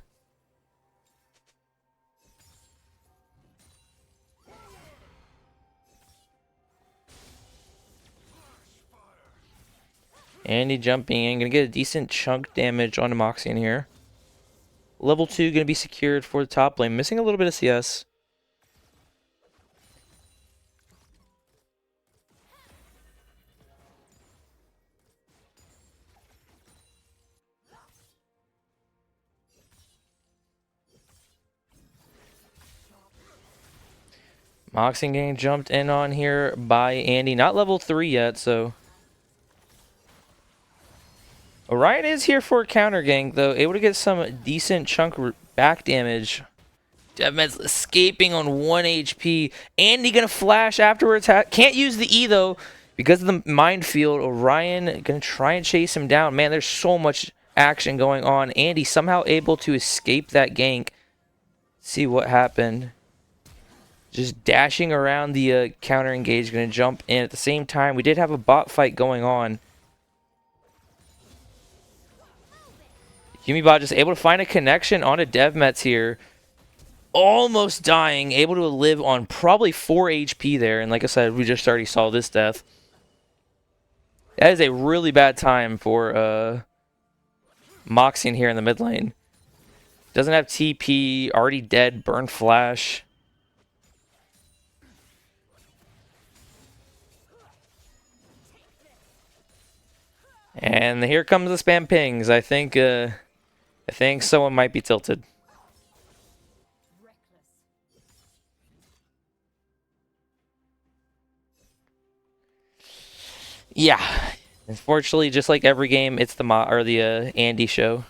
Andy jumping in, gonna get a decent chunk damage onto Moxie in here. Level 2 gonna be secured for the top lane, missing a little bit of CS. Moxie getting jumped in on here by Andy. Not level 3 yet, so... Orion is here for a counter gank, though. Able to get some decent chunk back damage. DevMed's escaping on 1 HP. Andy gonna flash afterwards. Can't use the E, though, because of the minefield. Orion gonna try and chase him down. Man, there's so much action going on. Andy somehow able to escape that gank. See what happened. Just dashing around the counter engage, gonna jump in at the same time. We did have a bot fight going on. Yumibot just able to find a connection onto DevMets here. Almost dying, able to live on probably 4 HP there. And like I said, we just already saw this death. That is a really bad time for Moxie here in the mid lane. Doesn't have TP, already dead, burn flash. And here comes the spam pings. I think someone might be tilted. Yeah. Unfortunately, just like every game, it's the Andy show.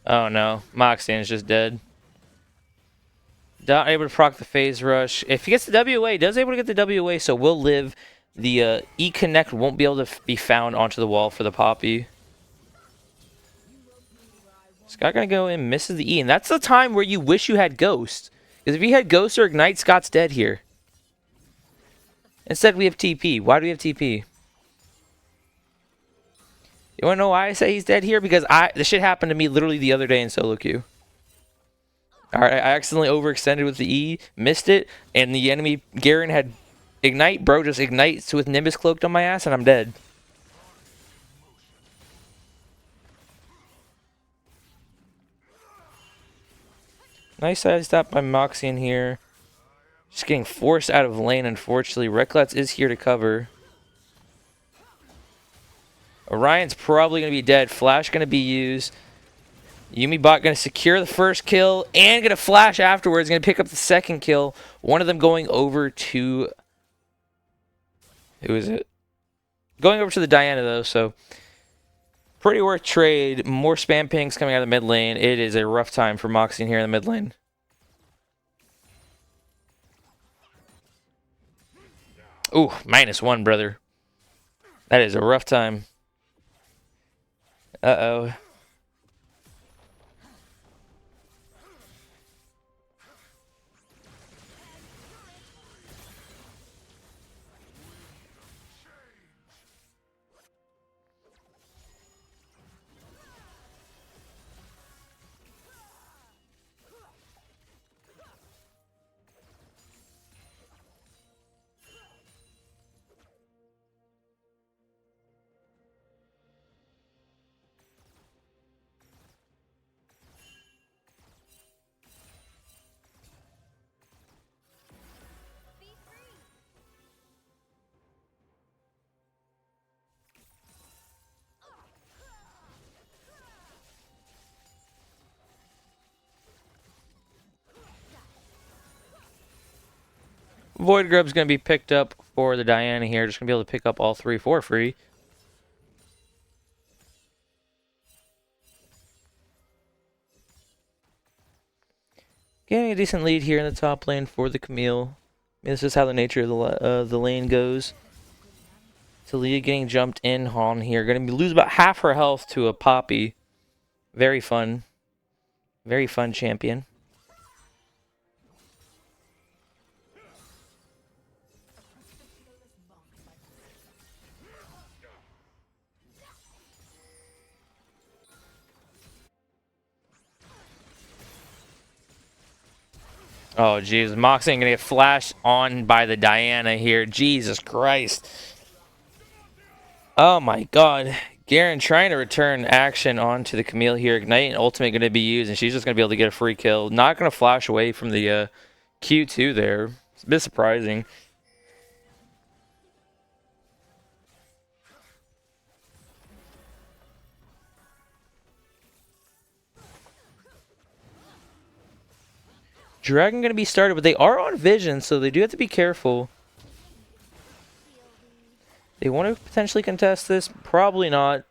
Oh no, Moxian's just dead. Not able to proc the phase rush. If he gets the WA, does able to get the WA, so we'll live. The E-Connect won't be able to be found onto the wall for the Poppy. Scott gonna go and misses the E, and that's the time where you wish you had Ghost. Because if you had Ghost or Ignite, Scott's dead here. Instead, we have TP. Why do we have TP? You wanna know why I say he's dead here? Because this shit happened to me literally the other day in solo queue. Alright, I accidentally overextended with the E, missed it, and the enemy Garen had Ignite. Bro just ignites with Nimbus cloaked on my ass, and I'm dead. Nice side stop by Moxian here. Just getting forced out of lane, unfortunately. Reklats is here to cover. Orion's probably going to be dead. Flash going to be used. Yumi bot going to secure the first kill and going to flash afterwards. Going to pick up the second kill. One of them going over to... Who is it? Going over to the Diana, though, so... Pretty worth trade. More spam pings coming out of the mid lane. It is a rough time for Moxian here in the mid lane. Ooh, -1, brother. That is a rough time. Uh-oh. Void Grub's going to be picked up for the Diana here. Just going to be able to pick up all 3 for free. Getting a decent lead here in the top lane for the Camille. This is how the nature of the lane goes. Talia getting jumped in on here. Going to lose about half her health to a Poppy. Very fun. Very fun champion. Oh, jeez. Moxie going to get flashed on by the Diana here. Jesus Christ. Oh, my God. Garen trying to return action onto the Camille here. Ignite and Ultimate going to be used, and she's just going to be able to get a free kill. Not going to flash away from the Q2 there. It's a bit surprising. Dragon going to be started, but they are on vision, so they do have to be careful. They want to potentially contest this? Probably not.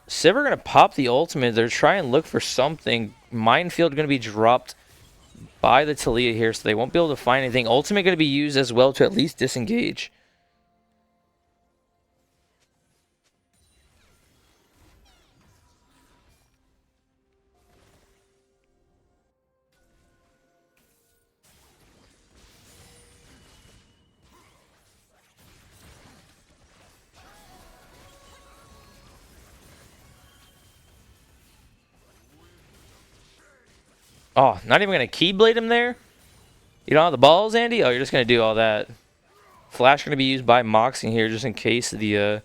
Sivir going to pop the ultimate. They're trying to look for something. Minefield going to be dropped by the Talia here, so they won't be able to find anything. Ultimate going to be used as well to at least disengage. Oh, not even going to Keyblade him there? You don't have the balls, Andy? Oh, you're just going to do all that. Flash going to be used by Moxing here just in case the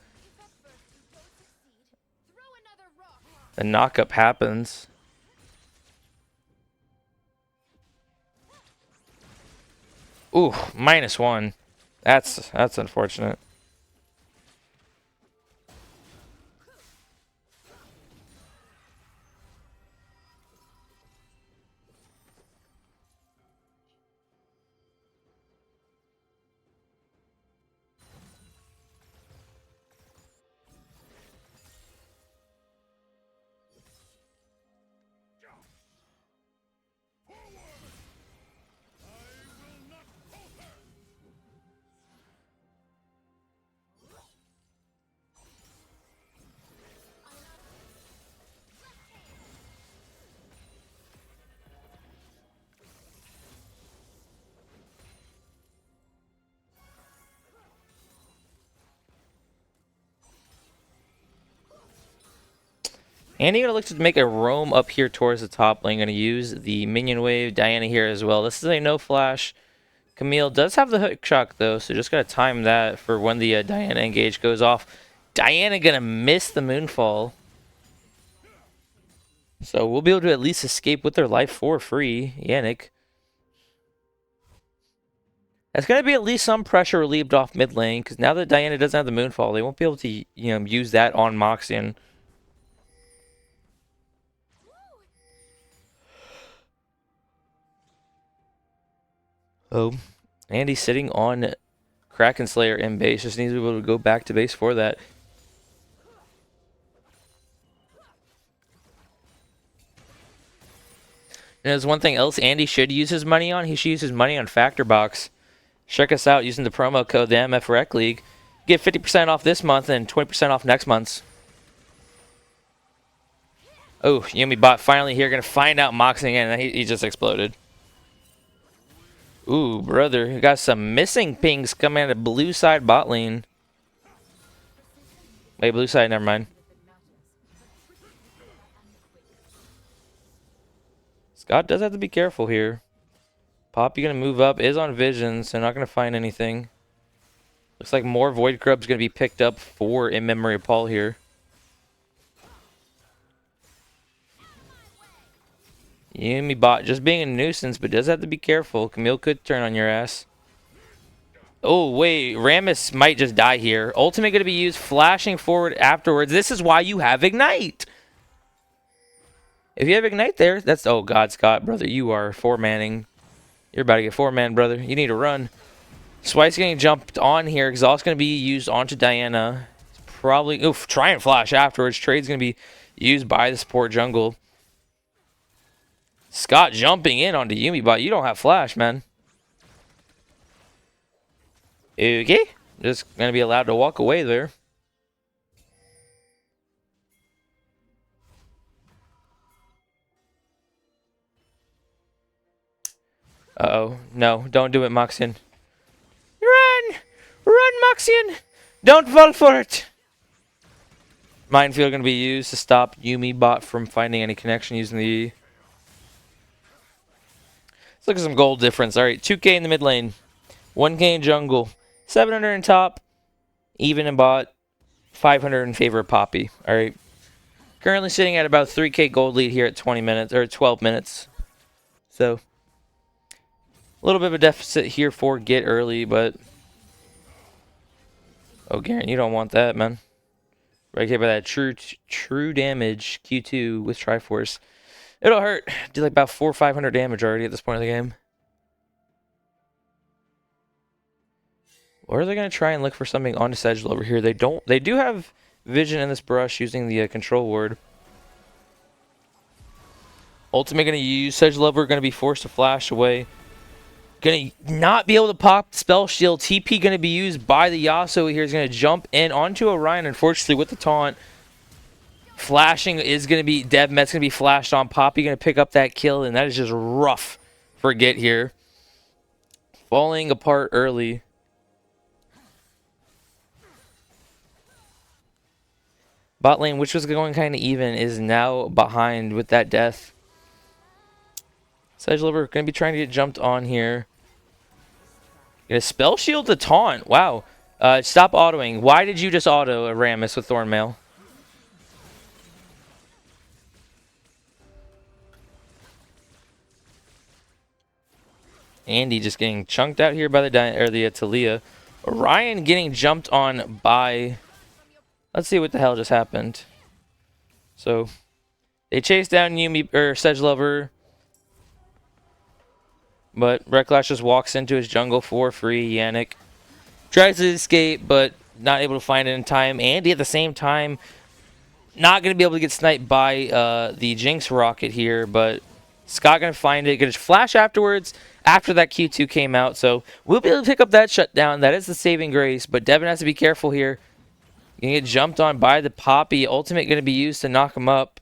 knock-up happens. Ooh, -1. That's unfortunate. And you're going to look to make a roam up here towards the top lane. Going to use the minion wave. Diana here as well. This is a no flash. Camille does have the hook shock though, so just got to time that for when the Diana engage goes off. Diana going to miss the moonfall. So we'll be able to at least escape with their life for free. Yannick. That's going to be at least some pressure relieved off mid lane, because now that Diana doesn't have the moonfall, they won't be able to use that on Moxian. Oh, Andy's sitting on Kraken Slayer in base. Just needs to be able to go back to base for that. And there's one thing else Andy should use his money on. He should use his money on Factor Box. Check us out using the promo code, the MF Rec League. Get 50% off this month and 20% off next month's. Oh, Yumi bot finally here. Going to find out Moxing again. And he just exploded. Ooh, brother. We got some missing pings coming out of blue side bot lane. Wait, blue side, never mind. Scott does have to be careful here. Poppy going to move up, is on vision, so not going to find anything. Looks like more Void Grub's going to be picked up for In Memory of Paul here. Yumi bot just being a nuisance, but does have to be careful. Camille could turn on your ass. Oh, wait. Rammus might just die here. Ultimate going to be used, flashing forward afterwards. This is why you have Ignite. If you have Ignite there, that's... Oh, God, Scott, brother, you are 4-manning. You're about to get 4-man, brother. You need to run. Swice getting jumped on here. Exhaust going to be used onto Diana. It's probably... Oof, try and flash afterwards. Trade's going to be used by the support jungle. Scott jumping in onto Yumi, but you don't have flash, man. Okay. Just going to be allowed to walk away there. Uh-oh. No, don't do it, Moxian. Run! Run, Moxian! Don't fall for it! Minefield going to be used to stop Yumi bot from finding any connection using the E. Let's look at some gold difference. All right, 2K in the mid lane. 1K in jungle. 700 in top. Even in bot. 500 in favor of Poppy. All right. Currently sitting at about 3K gold lead here at 20 minutes, or 12 minutes. So... a little bit of a deficit here for get early, but... Oh, Garen, you don't want that, man. Right here by that true damage Q2 with Triforce. It'll hurt. Do like about 400 or 500 damage already at this point of the game. Or are they going to try and look for something on this edge over here? They don't. They do have vision in this brush using the control ward. Ultimate going to use Sedge Lover, going to be forced to flash away. Going to not be able to pop Spell Shield. TP going to be used by the Yasuo here. He's going to jump in onto Orion, unfortunately, with the taunt. Flashing is going to be... DevMet's going to be flashed on. Poppy going to pick up that kill, and that is just rough for GIT here. Falling apart early. Bot lane, which was going kind of even, is now behind with that death. Sedge Lover going to be trying to get jumped on here. Gonna Spell Shield the taunt. Wow. Stop autoing. Why did you just auto a Rammus with Thornmail? Andy just getting chunked out here by the Talia. Orion getting jumped on by... Let's see what the hell just happened. So, they chase down Yumi, or Sedge Lover. But Recklash just walks into his jungle for free. Yannick tries to escape, but not able to find it in time. Andy at the same time, not going to be able to get sniped by the Jinx rocket here, but Scott going to find it. Going to flash afterwards after that Q2 came out. So we'll be able to pick up that shutdown. That is the saving grace, but Devin has to be careful here. Going to get jumped on by the Poppy. Ultimate going to be used to knock him up.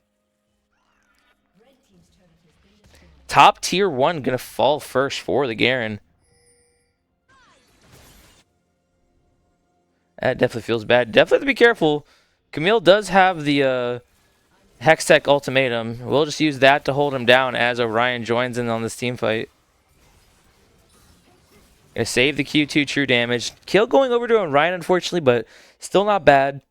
Top tier 1 going to fall first for the Garen. That definitely feels bad. Definitely have to be careful. Camille does have the Hextech ultimatum. We'll just use that to hold him down as Orion joins in on this team fight. Gonna save the Q2 true damage. Kill going over to Orion, unfortunately, but still not bad.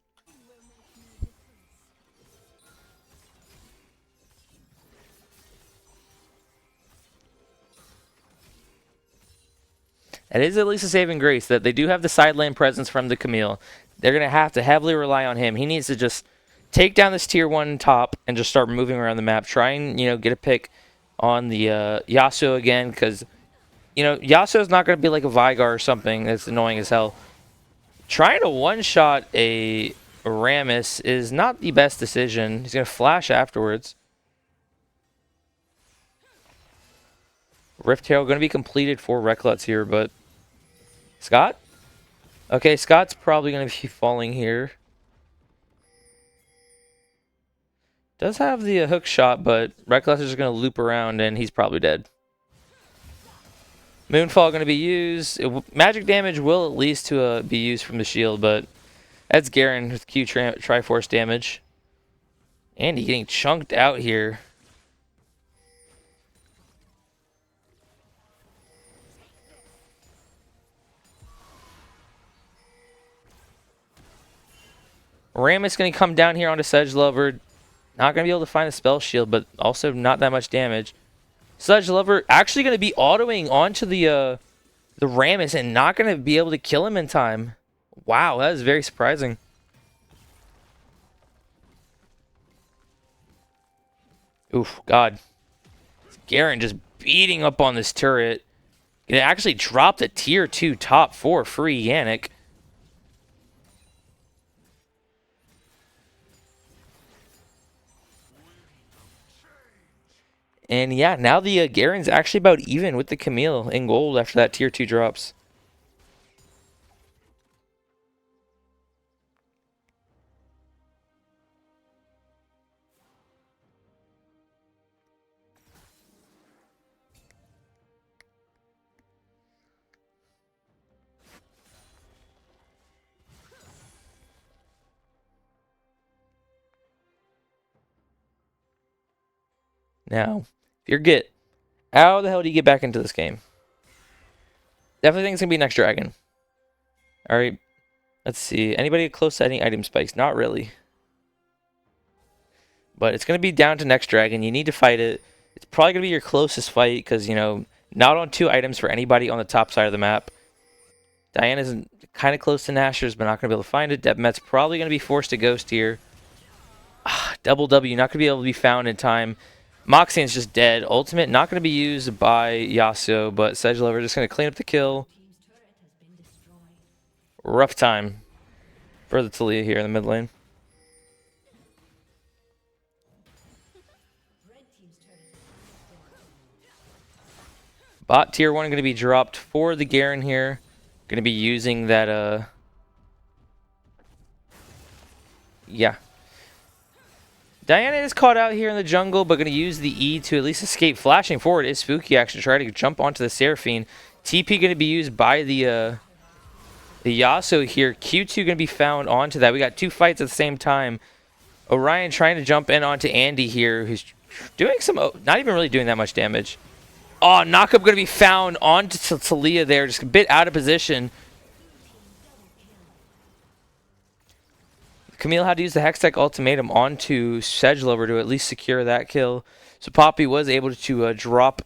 It is at least a saving grace that they do have the side lane presence from the Camille. They're going to have to heavily rely on him. He needs to just take down this tier 1 top and just start moving around the map. Try and, get a pick on the Yasuo again because, Yasuo's not going to be like a Veigar or something that's annoying as hell. Trying to one-shot a Rammus is not the best decision. He's going to flash afterwards. Rift Herald going to be completed for Recklutz here, but... Scott? Okay, Scott's probably going to be falling here. Does have the hook shot, but Recklutz is going to loop around, and he's probably dead. Moonfall going to be used. Magic damage will at least to be used from the shield, but that's Garen with Q Triforce damage. Andy getting chunked out here. Rammus going to come down here onto Sedge Lover. Not going to be able to find a spell shield, but also not that much damage. Sedge Lover actually going to be autoing onto the Rammus and not going to be able to kill him in time. Wow, that is very surprising. Oof, God. Garen just beating up on this turret. It actually dropped a tier 2 top 4 free Yannick. And yeah, now the Garen's actually about even with the Camille in gold after that tier 2 drops. Now, if you're GIT, how the hell do you get back into this game? Definitely think it's going to be next dragon. Alright, let's see. Anybody close to any item spikes? Not really. But it's going to be down to next dragon. You need to fight it. It's probably going to be your closest fight because, not on 2 items for anybody on the top side of the map. Diana's kind of close to Nashor's, but not going to be able to find it. DevMet's probably going to be forced to ghost here. Double W, not going to be able to be found in time. Moxian's just dead. Ultimate not going to be used by Yasuo, but Sedge Lover just going to clean up the kill. Rough time for the Talia here in the mid lane. Bot tier 1 going to be dropped for the Garen here. Going to be using that, yeah. Diana is caught out here in the jungle, but going to use the E to at least escape. Flashing forward is Spooky actually trying to jump onto the Seraphine. TP going to be used by the Yasuo here. Q2 going to be found onto that. We got 2 fights at the same time. Orion trying to jump in onto Andy here, who's doing some, not even really doing that much damage. Oh, knockup going to be found onto Talia there, just a bit out of position. Camille had to use the Hextech ultimatum onto Sedgelover to at least secure that kill. So Poppy was able to drop.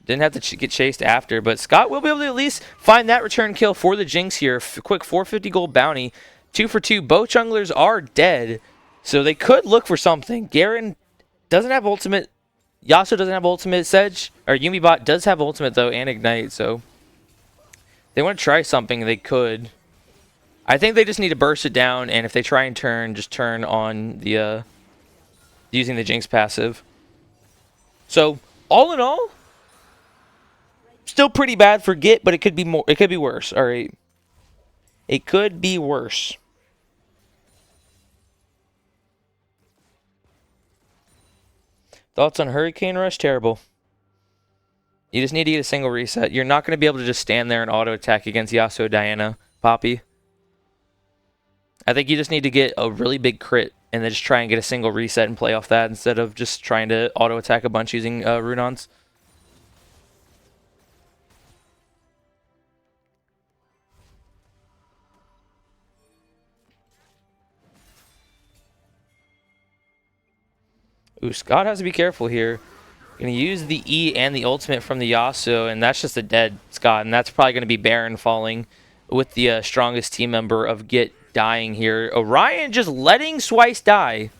Didn't have to get chased after, but Scott will be able to at least find that return kill for the Jinx here. Quick 450 gold bounty. 2 for 2. Both junglers are dead, so they could look for something. Garen doesn't have ultimate. Yasuo doesn't have ultimate. Sedge, or Yumibot does have ultimate, though, and Ignite, so they want to try something, they could. I think they just need to burst it down, and if they try and turn, just turn on the using the Jinx passive. So all in all, still pretty bad for GIT, but it could be more. It could be worse. All right, it could be worse. Thoughts on Hurricane Rush? Terrible. You just need to get a single reset. You're not going to be able to just stand there and auto attack against Yasuo, Diana, Poppy. I think you just need to get a really big crit and then just try and get a single reset and play off that instead of just trying to auto attack a bunch using Runons. Ooh, Scott has to be careful here. Going to use the E and the ultimate from the Yasuo, and that's just a dead Scott, and that's probably going to be Baron falling with the strongest team member of GIT dying here. Orion just letting Swice die.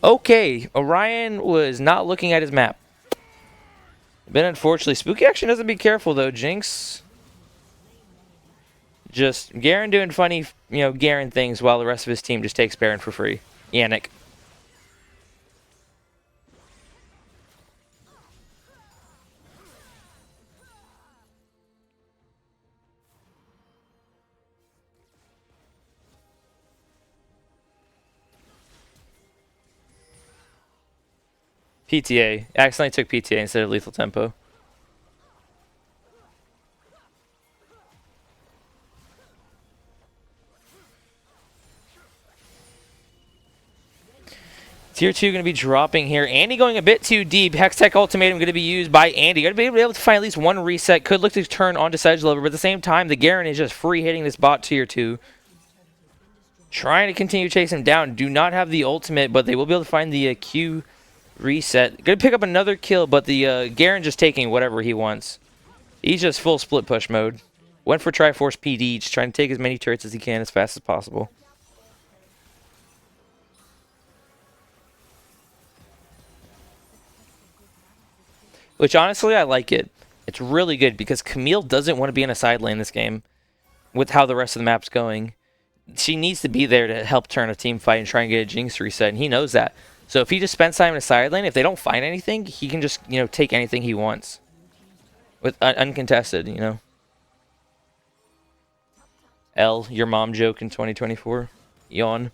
Okay, Orion was not looking at his map. But unfortunately, Spooky actually doesn't be careful, though. Jinx. Just Garen doing funny, Garen things while the rest of his team just takes Baron for free. Yannick. PTA. Accidentally took PTA instead of lethal tempo. Tier 2 going to be dropping here. Andy going a bit too deep. Hextech ultimatum going to be used by Andy. Going to be able to find at least one reset. Could look to turn onto Sedgelover, but at the same time, the Garen is just free hitting this bot tier 2. Trying to continue chasing him down. Do not have the ultimate, but they will be able to find the Q reset. Going to pick up another kill, but the Garen just taking whatever he wants. He's just full split push mode. Went for Triforce PD, just trying to take as many turrets as he can as fast as possible. Which, honestly, I like it. It's really good because Camille doesn't want to be in a side lane this game with how the rest of the map's going. She needs to be there to help turn a team fight and try and get a Jinx reset, and he knows that. So if he just spends time in a side lane, if they don't find anything, he can just, take anything he wants. With uncontested, L, your mom joke in 2024. Yawn.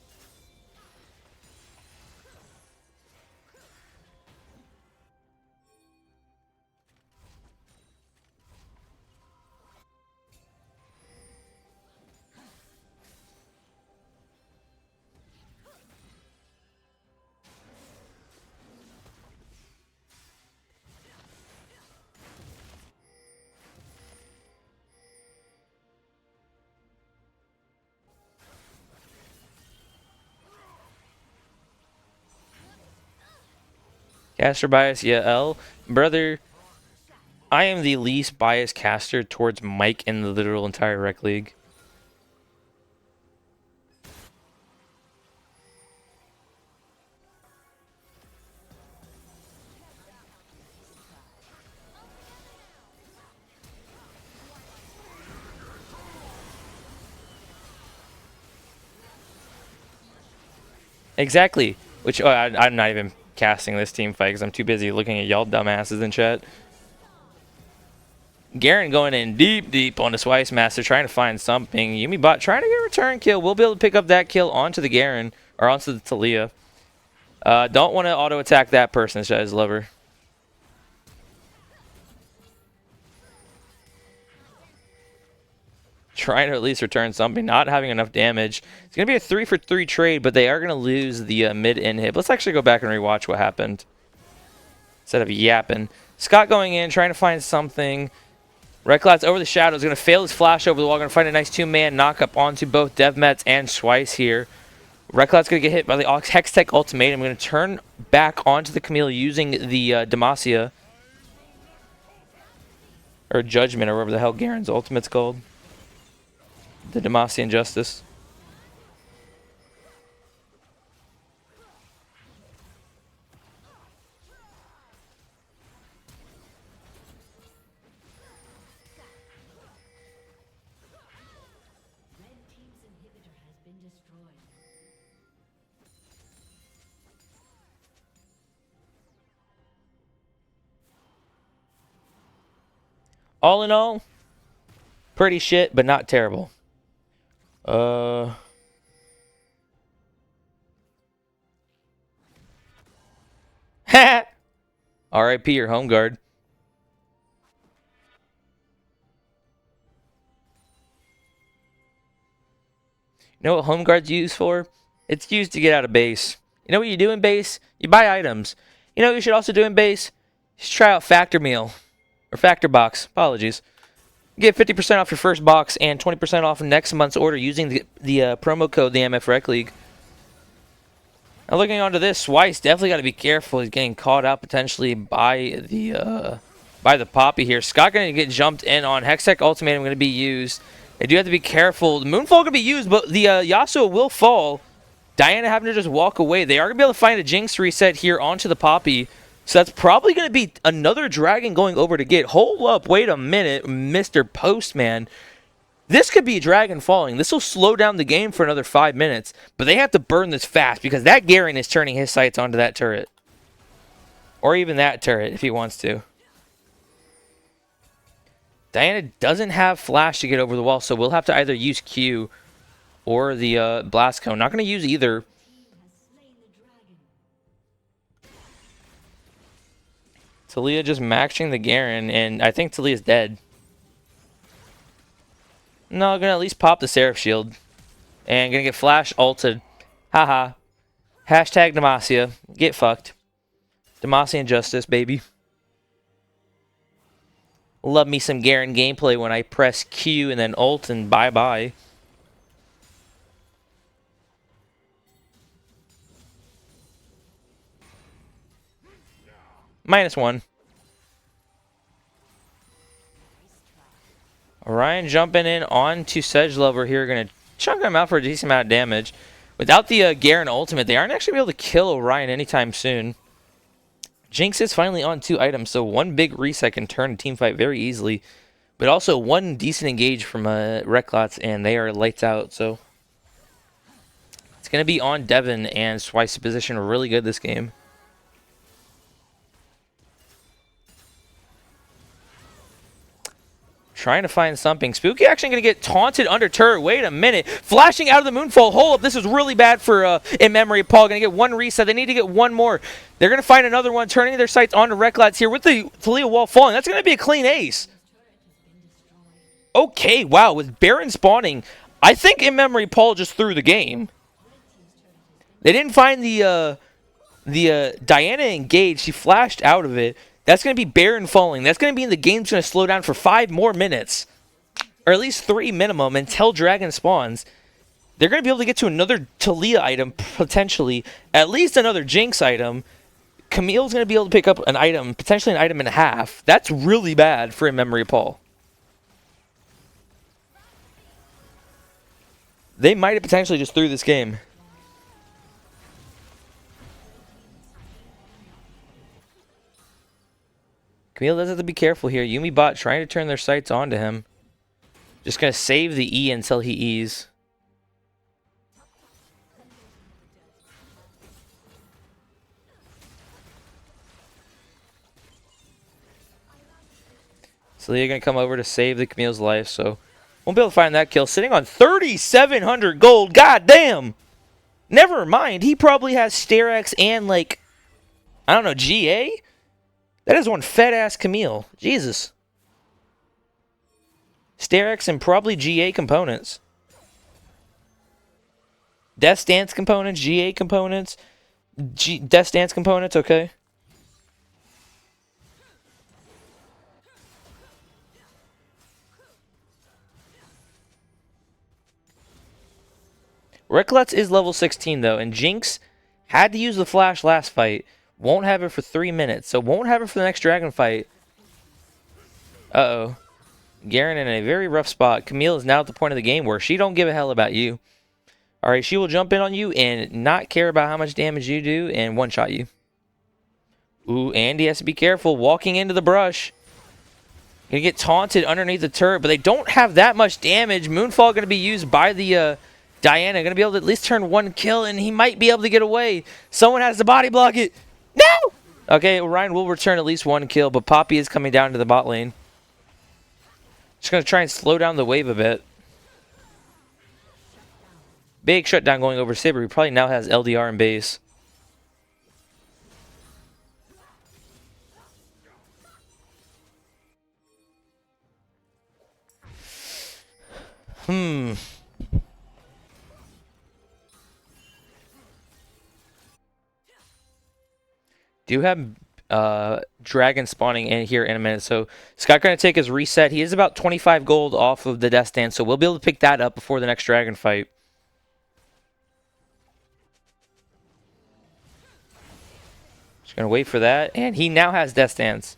Caster bias, yeah, L. Brother, I am the least biased caster towards Mike in the literal entire rec league. Exactly. Which, I'm not even casting this team fight because I'm too busy looking at y'all dumbasses in chat. Garen going in deep on the Swice Master, trying to find something. Yumi bot trying to get a return kill. We'll be able to pick up that kill onto the Garen, or onto the Talia. Don't want to auto-attack that person, Shai's lover. Trying to at least return something, not having enough damage. It's going to be a 3-for-3 trade, but they are going to lose the mid inhib. Let's actually go back and rewatch what happened instead of yapping. Scott going in, trying to find something. Redclad's over the shadows, going to fail his flash over the wall, going to find a nice 2-man knock-up onto both DevMets and Schweiss here. Redclad's going to get hit by the Hextech ultimatum. I'm going to turn back onto the Camille using the Demacia. Or Judgment, or whatever the hell Garen's ultimate's called. The Demacian Justice. Red team's inhibitor has been destroyed. All in all, pretty shit, but not terrible. R.I.P. your home guard. You know what home guard's used for? It's used to get out of base. You know what you do in base? You buy items. You know what you should also do in base? Just try out Factor Meal. Or Factor Box. Apologies. Get 50% off your first box and 20% off next month's order using the promo code, the MF Rec League. Now looking onto this, Weiss definitely got to be careful. He's getting caught out potentially by the Poppy here. Scott going to get jumped in on. Hextech Ultimatum going to be used. They do have to be careful. The Moonfall going to be used, but the Yasuo will fall. Diana having to just walk away. They are going to be able to find a Jinx reset here onto the Poppy. So that's probably going to be another dragon going over to get. Hold up, wait a minute, Mr. Postman. This could be a dragon falling. This will slow down the game for another 5 minutes, but they have to burn this fast because that Garen is turning his sights onto that turret. Or even that turret if he wants to. Diana doesn't have flash to get over the wall, so we'll have to either use Q or the Blast Cone. Not going to use either. Talia just maxing the Garen, and I think Talia's dead. No, gonna at least pop the Seraph Shield. And gonna get flash ulted. Haha. Hashtag Demacia. Get fucked. Demacian Justice, baby. Love me some Garen gameplay when I press Q and then ult and bye-bye. -1. Orion jumping in onto Sedge Lover here. Going to chunk him out for a decent amount of damage. Without the Garen ultimate, they aren't actually able to kill Orion anytime soon. Jinx is finally on 2 items, so one big reset can turn a team fight very easily. But also one decent engage from Reklots, and they are lights out. So it's going to be on Devin, and Schweiss position really good this game. Trying to find something. Spooky actually going to get taunted under turret. Wait a minute. Flashing out of the Moonfall. Hold up. This is really bad for In Memory of Paul. Going to get one reset. They need to get one more. They're going to find another one. Turning their sights onto Reklots here with the Talia wall falling. That's going to be a clean ace. Okay, wow. With Baron spawning, I think In Memory Paul just threw the game. They didn't find the Diana engaged. She flashed out of it. That's going to be Baron falling. That's going to mean the game's going to slow down for 5 more minutes. Or at least 3 minimum until Dragon spawns. They're going to be able to get to another Talia item, potentially. At least another Jinx item. Camille's going to be able to pick up an item, potentially an item and a half. That's really bad for In Memory of Paul. They might have potentially just threw this game. Camille does have to be careful here. Yumi bot trying to turn their sights onto him. Just going to save the E until he E's. Talia gonna come over to save the Camille's life, so won't be able to find that kill. Sitting on 3,700 gold. God damn. Never mind. He probably has Sterex and like, I don't know, GA. That is one fed ass Camille. Jesus. Sterex and probably GA components. Death Stance components, GA components, Death Stance components, okay. Recolets is level 16 though, and Jinx had to use the flash last fight. Won't have it for 3 minutes, so won't have it for the next dragon fight. Uh-oh. Garen in a very rough spot. Camille is now at the point of the game where she don't give a hell about you. Alright, she will jump in on you and not care about how much damage you do and one-shot you. Ooh, and he has to be careful walking into the brush. Gonna get taunted underneath the turret, but they don't have that much damage. Moonfall gonna be used by the Diana. Gonna be able to at least turn 1 kill, and he might be able to get away. Someone has to body block it. No! Okay, Orion will return at least 1 kill, but Poppy is coming down to the bot lane. Just gonna try and slow down the wave a bit. Big shutdown going over Saber. He probably now has LDR in base. Do have dragon spawning in here in a minute. So Scott gonna take his reset. He is about 25 gold off of the Death Stand, so we'll be able to pick that up before the next dragon fight. Just gonna wait for that, and he now has Death Stance.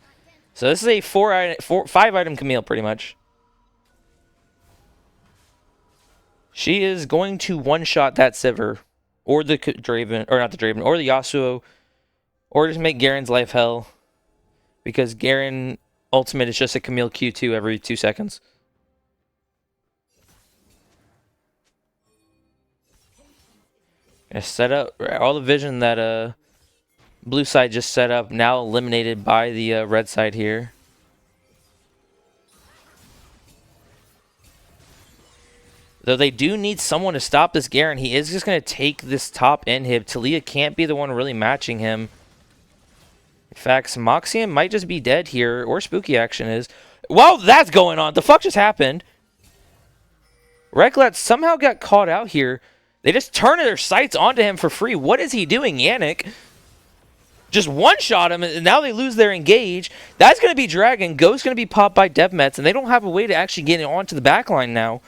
So this is a 5 item Camille pretty much. She is going to one-shot that Sivir, or the Draven, or not the Draven, or the Yasuo, or just make Garen's life hell. Because Garen ultimate is just a Camille Q2 every 2 seconds. Gonna set up all the vision that blue side just set up, now eliminated by the red side here. Though they do need someone to stop this Garen. He is just going to take this top inhib. Talia can't be the one really matching him. In fact, Moxian might just be dead here, or Spooky Action is. Wow, that's going on. The fuck just happened? Recollet somehow got caught out here. They just turned their sights onto him for free. What is he doing, Yannick? Just one-shot him, and now they lose their engage. That's going to be Dragon. Ghost's going to be popped by DevMets, and they don't have a way to actually get onto the backline now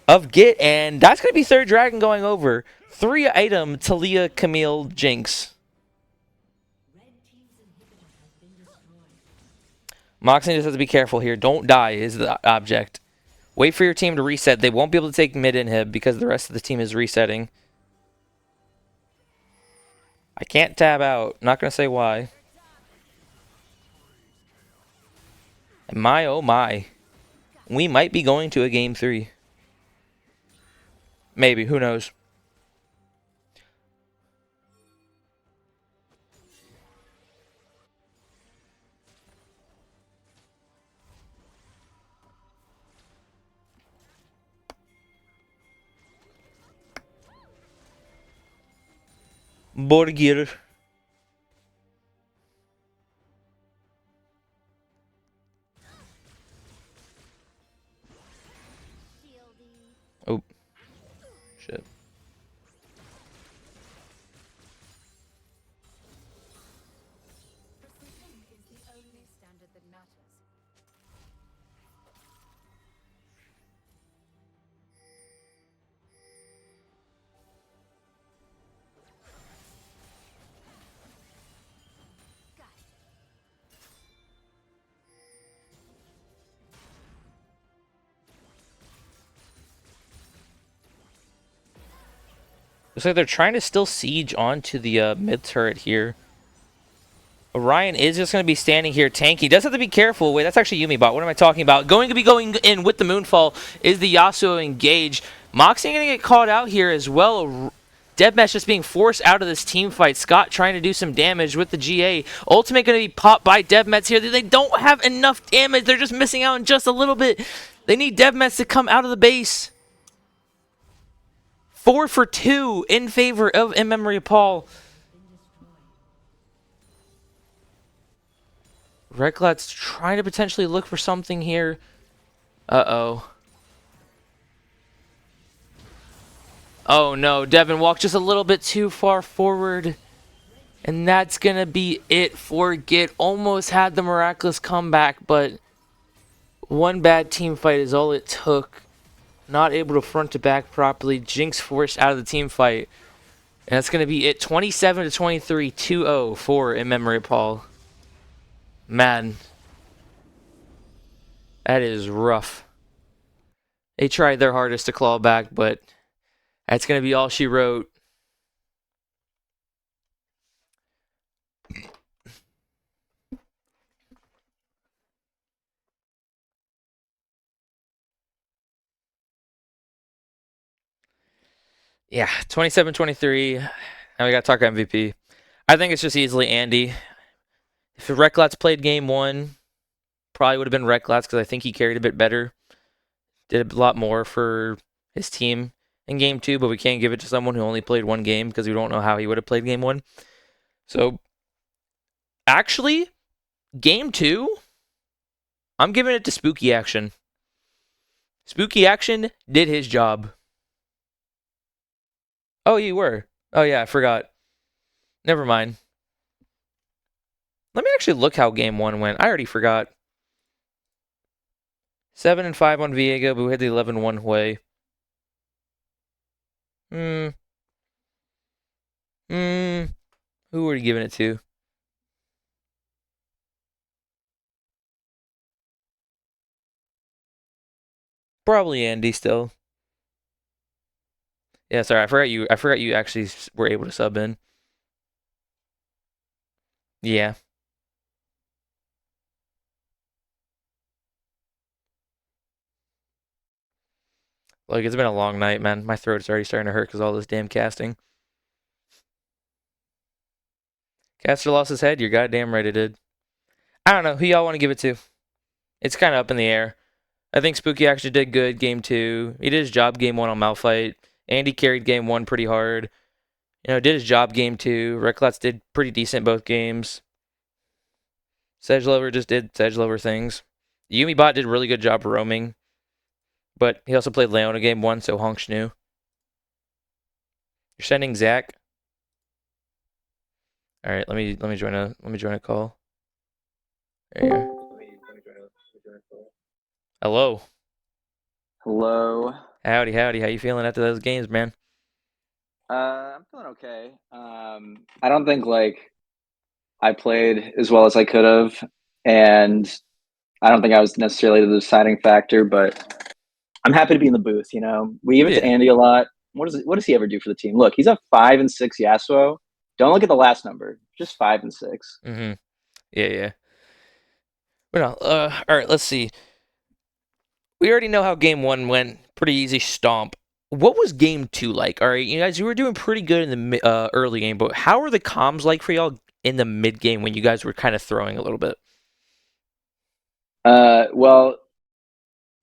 of GIT, and that's going to be 3rd Dragon going over. 3 item Talia, Camille, Jinx. Moxie just has to be careful here. Don't die is the object. Wait for your team to reset. They won't be able to take mid inhib because the rest of the team is resetting. I can't tab out. Not going to say why. And my oh my. We might be going to a game 3. Maybe, who knows? Borgir. Oh. Shit. Precision is the only standard that matters. Looks like they're trying to still siege onto the mid turret here. Orion is just going to be standing here tanky. Does have to be careful. Wait, that's actually Yumi bot. What am I talking about? Going to be going in with the Moonfall is the Yasuo engage. Moxie going to get caught out here as well. Deathmatch just being forced out of this team fight. Scott trying to do some damage with the GA. Ultimate going to be popped by Deathmatch here. They don't have enough damage. They're just missing out on just a little bit. They need Deathmatch to come out of the base. 4 for 2 in favor of In Memory of Paul. Rek'Lat's trying to potentially look for something here. Uh-oh. Oh no, Devin walked just a little bit too far forward. And that's gonna be it for GIT. Almost had the miraculous comeback, but one bad team fight is all it took. Not able to front to back properly. Jinx forced out of the team fight. And that's gonna be it. 27-23, 2-0 for In Memory of Paul. Man. That is rough. They tried their hardest to claw back, but that's going to be all she wrote. Yeah, 27-23. Now we got to talk MVP. I think it's just easily Andy. If Rek'Lat's played game 1, probably would have been Rek'Lat's because I think he carried a bit better. Did a lot more for his team in game 2, but we can't give it to someone who only played 1 game because we don't know how he would have played game 1. So, actually, game 2, I'm giving it to Spooky Action. Spooky Action did his job. Oh, you were. Oh, yeah, I forgot. Never mind. Let me actually look how game 1 went. I already forgot. 7-5 on Viego, but we had the 11-1 Hui. Who were you giving it to? Probably Andy still. Yeah, sorry, I forgot you actually were able to sub in. Yeah. Like, it's been a long night, man. My throat's already starting to hurt because all this damn casting. Caster lost his head? You're goddamn right it did. I don't know. Who y'all want to give it to? It's kind of up in the air. I think Spooky actually did good game 2. He did his job game 1 on Malphite. Andy carried game 1 pretty hard. You know, did his job game 2. Rek'Lat's did pretty decent both games. Sedgelover just did Sedgelover things. Yumi Bot did a really good job roaming. But he also played Leona game 1, so honk shnu. You're sending Zach? Alright, let me join a call. There you go. Hello. Hello. Howdy. How you feeling after those games, man? I'm feeling okay. I don't think I played as well as I could have, and I don't think I was necessarily the deciding factor. But I'm happy to be in the booth. You know, we give it to Andy a lot. What does he ever do for the team? Look, he's a 5 and 6 Yasuo. Don't look at the last number. Just 5 and 6. Mm-hmm. Yeah. Well, all right. Let's see. We already know how game 1 went. Pretty easy stomp. What was game 2 like? All right, you guys, you were doing pretty good in the early game, but how were the comms like for y'all in the mid game when you guys were kind of throwing a little bit? Well,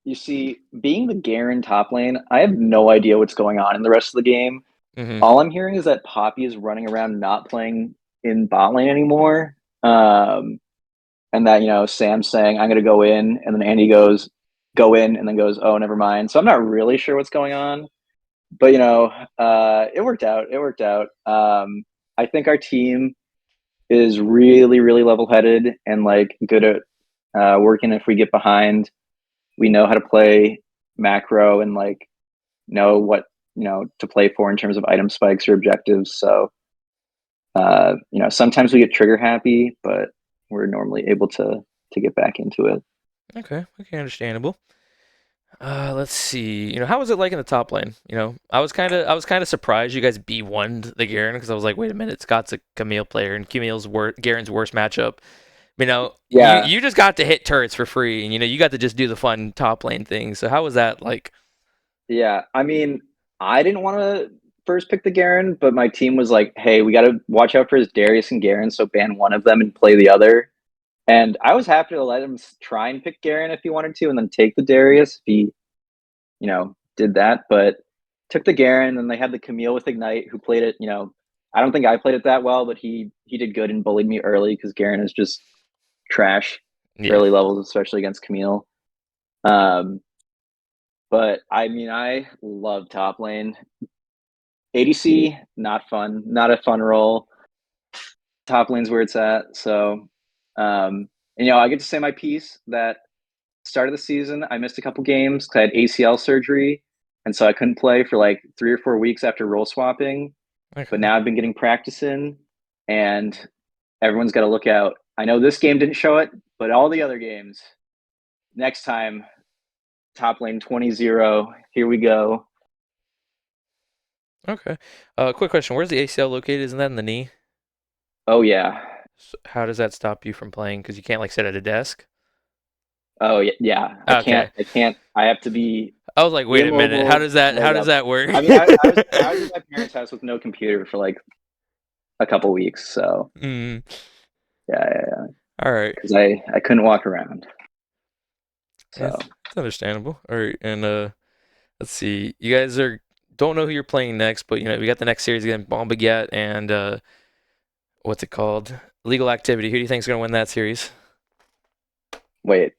you see, being the Garen top lane, I have no idea what's going on in the rest of the game. Mm-hmm. All I'm hearing is that Poppy is running around not playing in bot lane anymore. And that, Sam's saying, I'm going to go in. And then Andy goes, go in, and then goes, oh, never mind. So I'm not really sure what's going on. But, it worked out. I think our team is really, really level headed and good at working if we get behind. We know how to play macro and know what to play for in terms of item spikes or objectives. So sometimes we get trigger happy, but we're normally able to get back into it. Okay, understandable. Let's see. How was it like in the top lane? I was kind of surprised you guys B1'd the Garen because I was like, wait a minute, Scott's a Camille player and Camille's Garen's worst matchup. Yeah. You just got to hit turrets for free, and you got to just do the fun top lane thing. So how was that like? Yeah, I mean, I didn't want to first pick the Garen, but my team was like, "Hey, we got to watch out for his Darius and Garen, so ban one of them and play the other." And I was happy to let him try and pick Garen if he wanted to, and then take the Darius if he, did that. But took the Garen, and they had the Camille with Ignite, who played it. I don't think I played it that well, but he did good and bullied me early because Garen is just trash Yeah. early levels, especially against Camille. But I mean, I love top lane. ADC, not fun, not a fun role. Top lane's where it's at. So, I get to say my piece that start of the season, I missed a couple games because I had ACL surgery. And so I couldn't play for like 3 or 4 weeks after role swapping. Okay. But now I've been getting practice in, and everyone's got to look out. I know this game didn't show it, but all the other games, next time, top lane 20-0, here we go. Okay. Quick question. Where's the ACL located? Isn't that in the knee? Oh, yeah. So how does that stop you from playing? Because you can't like sit at a desk. Oh, yeah. I Okay. can't. I have to be I was like, wait a minute. How immobile, does that? How laid does up. that work? I mean, I was at my parents' house with no computer for like a couple weeks. So, Mm, yeah. all right. Because I couldn't walk around. So, It's understandable. All right, and let's see. You guys don't know who you're playing next, but we got the next series again, Bomb Baguette and what's it called? Legal Activity. Who do you think's gonna win that series? wait.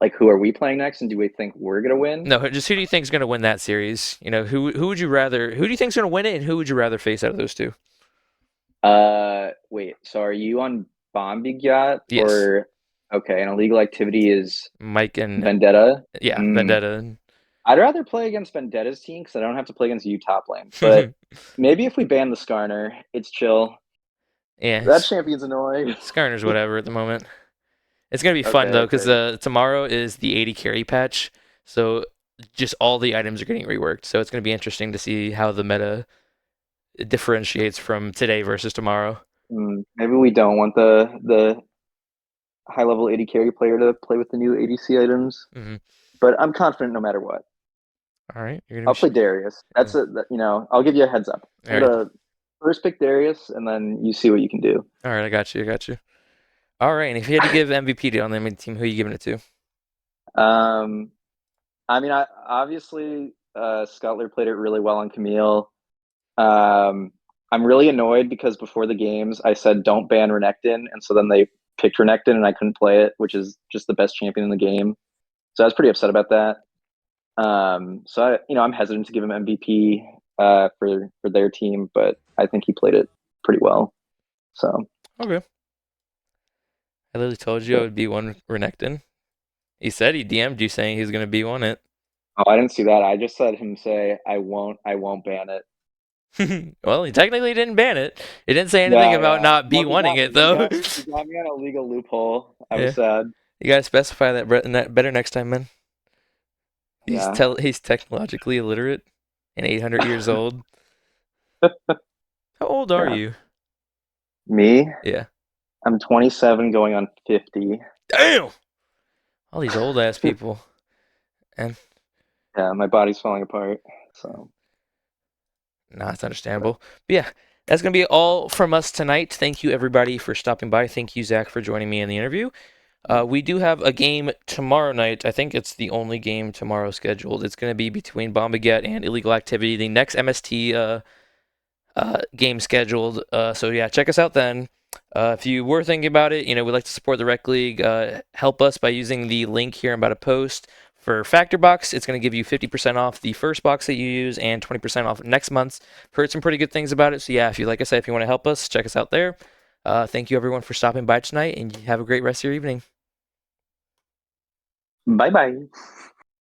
Like, who are we playing next, and do we think we're gonna win? No, just who do you think's gonna win that series? Who would you rather? Who do you think's gonna win it, and who would you rather face out of those two? Wait. So, are you on Bombig Yacht Yes, or okay? And illegal activity is Mike and Vendetta. yeah, Mm, Vendetta. I'd rather play against Vendetta's team because I don't have to play against you top lane. But maybe if we ban the Skarner, it's chill. Yeah, That champion's annoying. Skarner's whatever at the moment. It's gonna be fun Okay, though, because okay. tomorrow is the 80 carry patch, so just all the items are getting reworked. So it's gonna be interesting to see how the meta differentiates from today versus tomorrow. Maybe we don't want the high level 80 carry player to play with the new ADC items, Hmm. but I'm confident no matter what. All right, you're gonna I'll be. play Darius. That's it. I'll give you a heads up. All I'm right, gonna first pick Darius, and then you see what you can do. all right, I got you. I got you. All right, and if you had to give MVP to on the main team, who are you giving it to? Um, I mean, I obviously Scuttler played it really well on Camille. Um, I'm really annoyed because before the games I said don't ban Renekton, and so then they picked Renekton and I couldn't play it, which is just the best champion in the game. So I was pretty upset about that. I'm hesitant to give him MVP for their team, but I think he played it pretty well. So Okay, I literally told you I would be one Renekton. He said he DM'd you saying he's gonna be one it. I didn't see that. I just said him say I won't ban it. Well, he technically didn't ban it. He didn't say anything about Yeah. not Well, be wanting it though. he got me on a legal loophole. I Yeah, was sad. you gotta specify that better next time, man. Yeah. He's technologically illiterate and 800 years old. How old are Yeah. you? Me, Yeah. I'm 27 going on 50. Damn. All these old ass people. And Yeah, my body's falling apart. So, nah, it's understandable. But yeah, that's gonna be all from us tonight. Thank you everybody for stopping by. Thank you, Zach, for joining me in the interview. We do have a game tomorrow night. I think it's the only game tomorrow scheduled. It's going to be between Bombaget and Illegal Activity, the next MST game scheduled. So yeah, check us out then. If you were thinking about it, we'd like to support the Rec League. Help us by using the link here. I'm about to post for Factor Box. It's going to give you 50% off the first box that you use and 20% off next month's. Heard some pretty good things about it. So yeah, if you like I said, if you want to help us, check us out there. Thank you everyone for stopping by tonight, and have a great rest of your evening. bye bye.